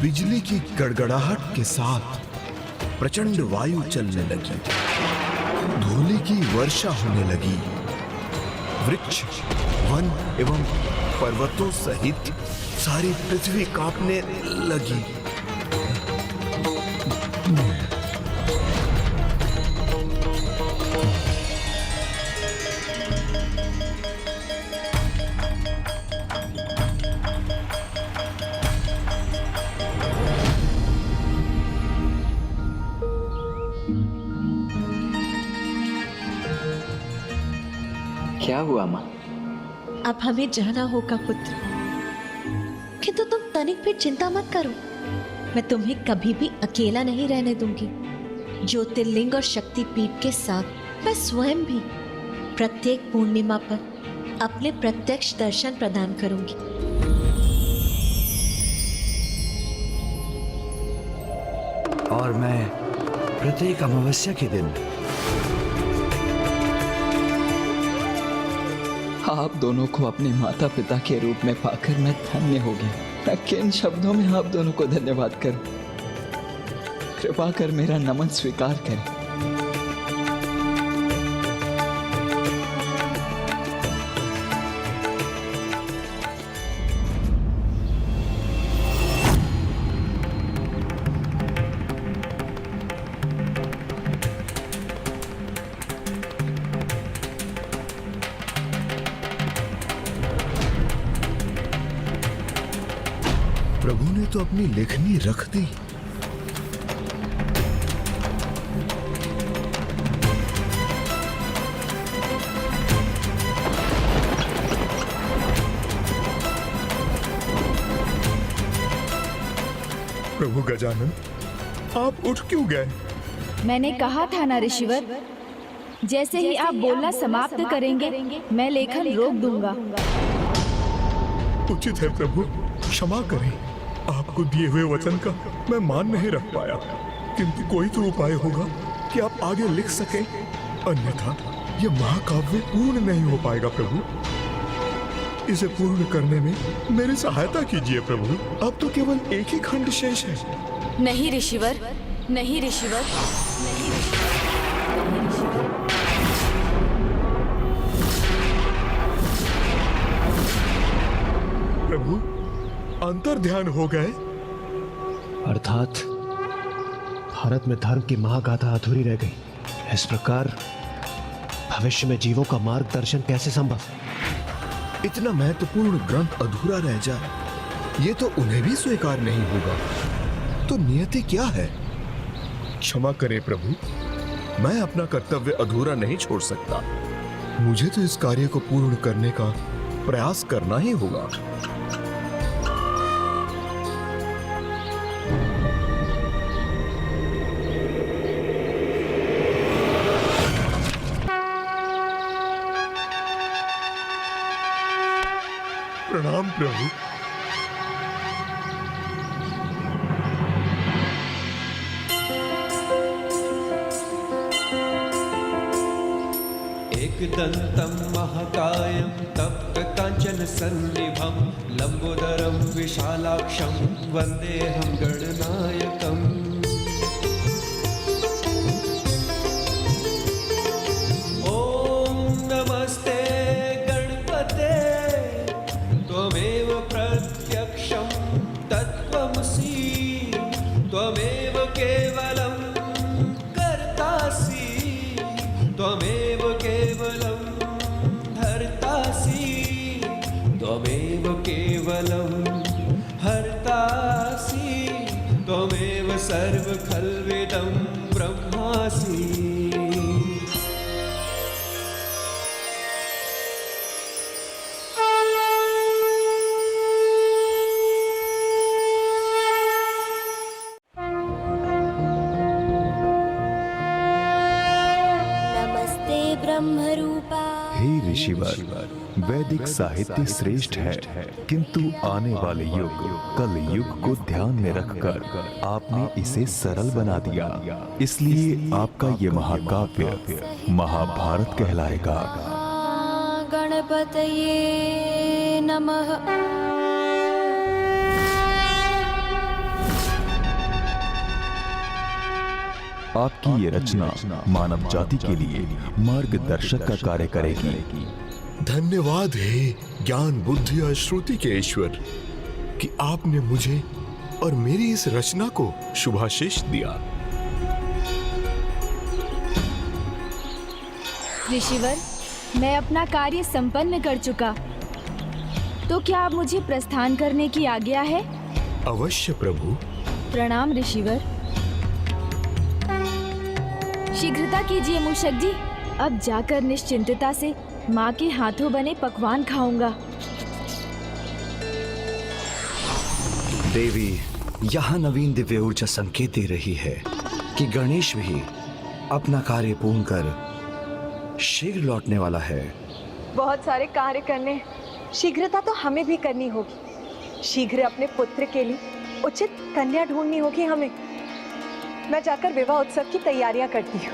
बिजली की गड़गड़ाहट के साथ प्रचंड वायु चलने लगी, धूलि की वर्षा होने लगी, वृक्ष, वन एवं पर्वतों सहित सारी पृथ्वी कांपने लगी। क्या हुआ माँ? अब हमें जाना होगा पुत्र, किंतु तुम तनिक भी चिंता मत करो। मैं तुम्हें कभी भी अकेला नहीं रहने दूंगी। ज्योतिर्लिंग और शक्तिपीठ के साथ मैं स्वयं भी प्रत्येक पूर्णिमा पर अपने प्रत्यक्ष दर्शन प्रदान करूंगी। और मैं प्रत्येक अमावस्या के दिन आप दोनों को अपने माता पिता के रूप में पाकर मैं धन्य हो गया। मैं किन शब्दों में आप दोनों को धन्यवाद करूं? कृपा कर मेरा नमन स्वीकार करें। प्रभु ने तो अपनी लेखनी रख दी। प्रभु गजानन, आप उठ क्यों गए? मैंने कहा था ना ऋषिवर, जैसे ही आप बोलना समाप्त करेंगे मैं लेखन रोक दूंगा। उचित है प्रभु, क्षमा करें। आपको दिए हुए वचन का मैं मान नहीं रख पाया, किंतु कोई तो उपाय होगा कि आप आगे लिख सकें, अन्यथा यह महाकाव्य पूर्ण नहीं हो पाएगा। प्रभु, इसे पूर्ण करने में मेरी सहायता कीजिए प्रभु। अब तो केवल एक ही खंड शेष है। नहीं ऋषिवर, नहीं ऋषिवर, नहीं ऋषिवर। प्रभु, अंतर ध्यान हो गए। अर्थात भारत में धर्म की महागाथा अधूरी रह गई। इस प्रकार भविष्य में जीवों का मार्गदर्शन कैसे संभव? इतना महत्वपूर्ण ग्रंथ अधूरा रह जाए, ये तो उन्हें भी स्वीकार नहीं होगा। तो नियति क्या है? क्षमा करें प्रभु, मैं अपना कर्तव्य अधूरा नहीं छोड़ सकता। मुझे तो इस कार्य को पूर्ण करने का प्रयास करना ही होगा। प्रणाम प्रभु। एकदन्तं महाकायं तप्तकाञ्चनसन्निभं लम्बोदरं विशालाक्षं वन्देऽहं गणनायकम्। ॐ नमस्ते गणपते त्वमेव प्रत्यक्षं तत्त्वमसि त्वमेव केवलं कर्तासि त्वमेव केवलं धर्तासि त्वमेव केवलं हर्तासि त्वमेव सर्वखल्विदं ब्रह्मासि। हे ऋषिवर, वैदिक साहित्य श्रेष्ठ है, किंतु आने वाले युग कल युग को ध्यान में रखकर आपने इसे सरल बना दिया। इसलिए आपका ये महाकाव्य महाभारत कहलाएगा। गणपतये नमः। आपकी ये रचना मानव जाति के लिए मार्गदर्शक का कार्य करेगी। धन्यवाद हे ज्ञान बुद्धि और श्रुति के ईश्वर कि आपने मुझे और मेरी इस रचना को शुभाशीष दिया। ऋषिवर, मैं अपना कार्य संपन्न कर चुका, तो क्या अब मुझे प्रस्थान करने की आज्ञा है? अवश्य प्रभु। प्रणाम ऋषिवर। शीघ्रता कीजिए मूषक जी, अब जाकर निश्चिंतता से माँ के हाथों बने पकवान खाऊंगा। देवी, यहाँ नवीन दिव्य ऊर्जा संकेत दे रही है कि गणेश भी अपना कार्य पूर्ण कर शीघ्र लौटने वाला है। बहुत सारे कार्य करने, शीघ्रता तो हमें भी करनी होगी। शीघ्र अपने पुत्र के लिए उचित कन्या ढूंढनी होगी हमें। मैं जाकर विवाह उत्सव की तैयारियां करती हूँ।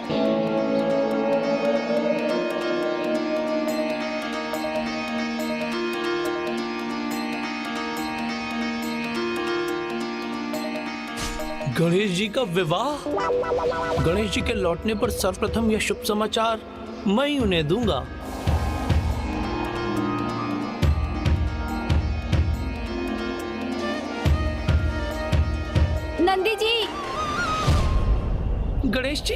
गणेश जी का विवाह? गणेश जी के लौटने पर सर्वप्रथम यह शुभ समाचार मैं ही उन्हें दूंगा। नंदी जी। गणेश जी,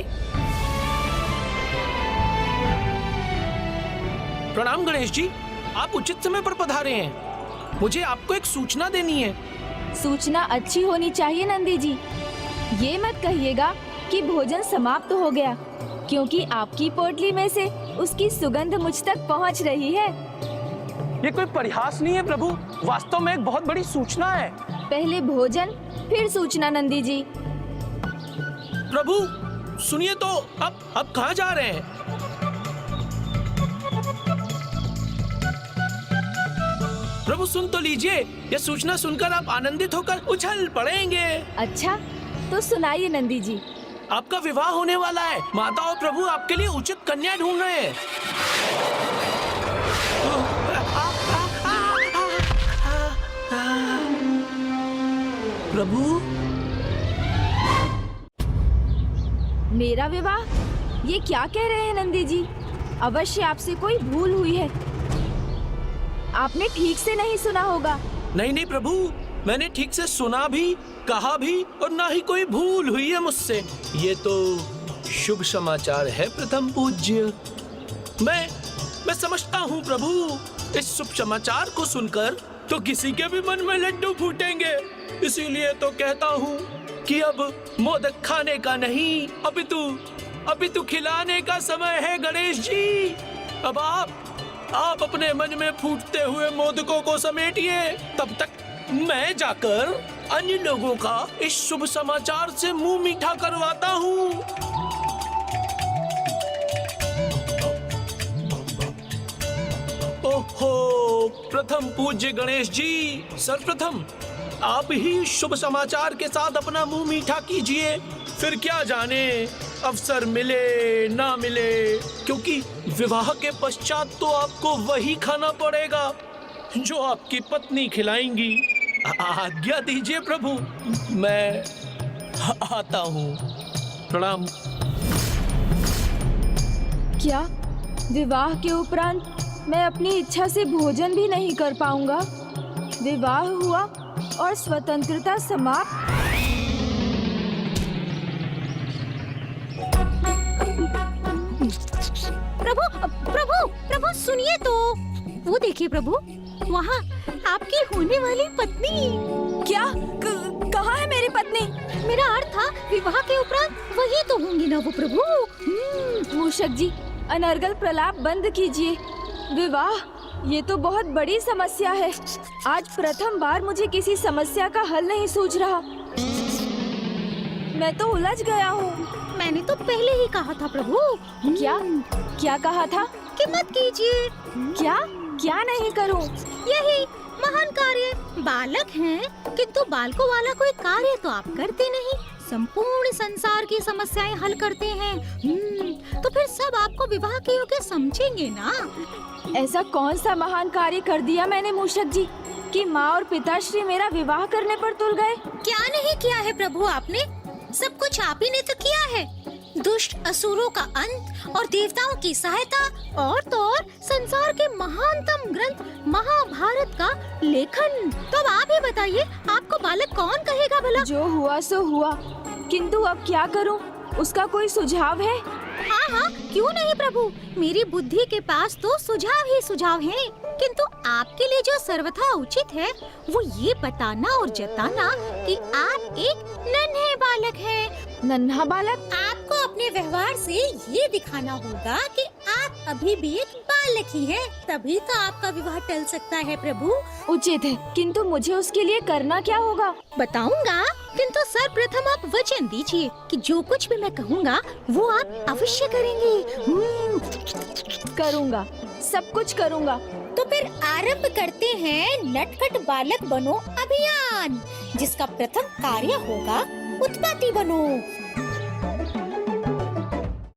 प्रणाम गणेश जी, आप उचित समय पर पधारे हैं। मुझे आपको एक सूचना देनी है। सूचना अच्छी होनी चाहिए नंदी जी। ये मत कहिएगा कि भोजन समाप्त हो गया, क्योंकि आपकी पोटली में से उसकी सुगंध मुझ तक पहुंच रही है। ये कोई परिहास नहीं है प्रभु, वास्तव में एक बहुत बड़ी सूचना है। पहले भोजन फिर सूचना नंदी जी। प्रभु सुनिए तो, अब कहाँ जा रहे हैं? प्रभु सुन तो लीजिए, यह सूचना सुनकर आप आनंदित होकर उछल पड़ेंगे। अच्छा, तो सुनाइए नंदी जी। आपका विवाह होने वाला है। माता और प्रभु आपके लिए उचित कन्या ढूंढ रहे हैं। प्रभु, मेरा विवाह? ये क्या कह रहे हैं नंदी जी? अवश्य आपसे कोई भूल हुई है। आपने ठीक से नहीं सुना होगा। नहीं प्रभु, मैंने ठीक से सुना भी, कहा भी, और ना ही कोई भूल हुई है मुझसे। ये तो शुभ समाचार है प्रथम पूज्य। मैं समझता हूँ प्रभु, इस शुभ समाचार को सुनकर तो किसी के भी मन में लड्डू फूटेंगे। इसीलिए तो कहता हूँ कि अब मोदक खाने का नहीं, अपितु खिलाने का समय है गणेश जी। अब आप अपने मन में फूटते हुए मोदकों को समेटिए। तब तक मैं जाकर अन्य लोगों का इस शुभ समाचार से मुंह मीठा करवाता हूँ। ओहो, प्रथम पूज्य गणेश जी, सर्वप्रथम आप ही शुभ समाचार के साथ अपना मुंह मीठा कीजिए। फिर क्या जाने अवसर मिले ना मिले, क्योंकि विवाह के पश्चात तो आपको वही खाना पड़ेगा जो आपकी पत्नी खिलाएंगी। आज्ञा दीजिए प्रभु, मैं आता हूँ। प्रणाम। क्या विवाह के उपरांत मैं अपनी इच्छा से भोजन भी नहीं कर पाऊंगा? विवाह हुआ और स्वतंत्रता समाप्त। प्रभु प्रभु प्रभु सुनिए तो, वो देखिए प्रभु, वहाँ आपकी होने वाली पत्नी। क्या? कहाँ है मेरी पत्नी? मेरा अर्थ था विवाह के उपरांत वही तो होंगी ना वो प्रभु। मूषक जी, अनर्गल प्रलाप बंद कीजिए। विवाह, ये तो बहुत बड़ी समस्या है। आज प्रथम बार मुझे किसी समस्या का हल नहीं सूझ रहा। मैं तो उलझ गया हूँ। मैंने तो पहले ही कहा था प्रभु। क्या? क्या कहा था? कि मत कीजिए। क्या? क्या नहीं करूँ? यही महान कार्य। बालक हैं, किंतु बालकों वाला कोई कार्य तो आप करते नहीं। संपूर्ण संसार की समस्याएं हल करते हैं। तो फिर सब आपको विवाह के योग्य समझेंगे ना। ऐसा कौन सा महान कार्य कर दिया मैंने मूषक जी कि माँ और पिताश्री मेरा विवाह करने पर तुल गए? क्या नहीं किया है प्रभु आपने? सब कुछ आप ही ने तो किया है। दुष्ट असुरों का अंत और देवताओं की सहायता, और तो और संसार के महानतम ग्रंथ महाभारत का लेखन। तो अब आप ही बताइए, आपको बालक कौन कहेगा भला? जो हुआ सो हुआ, किंतु अब क्या करूं? उसका कोई सुझाव है? हाँ हाँ, क्यों नहीं प्रभु, मेरी बुद्धि के पास तो सुझाव ही सुझाव हैं। किंतु आपके लिए जो सर्वथा उचित है वो ये बताना और जताना कि आप एक नन्हे बालक हैं। नन्हा बालक? आपको अपने व्यवहार से ये दिखाना होगा कि आप अभी भी एक बालक ही हैं। तभी तो आपका विवाह टल सकता है प्रभु। उचित है, किंतु मुझे उसके लिए करना क्या होगा? बताऊंगा, किंतु सर्वप्रथम आप वचन दीजिए कि जो कुछ भी मैं कहूँगा वो आप अवश्य करेंगे। करूँगा, सब कुछ करूँगा। तो फिर आरंभ करते हैं नटखट बालक बनो अभियान, जिसका प्रथम कार्य होगा उत्पत्ति बनो।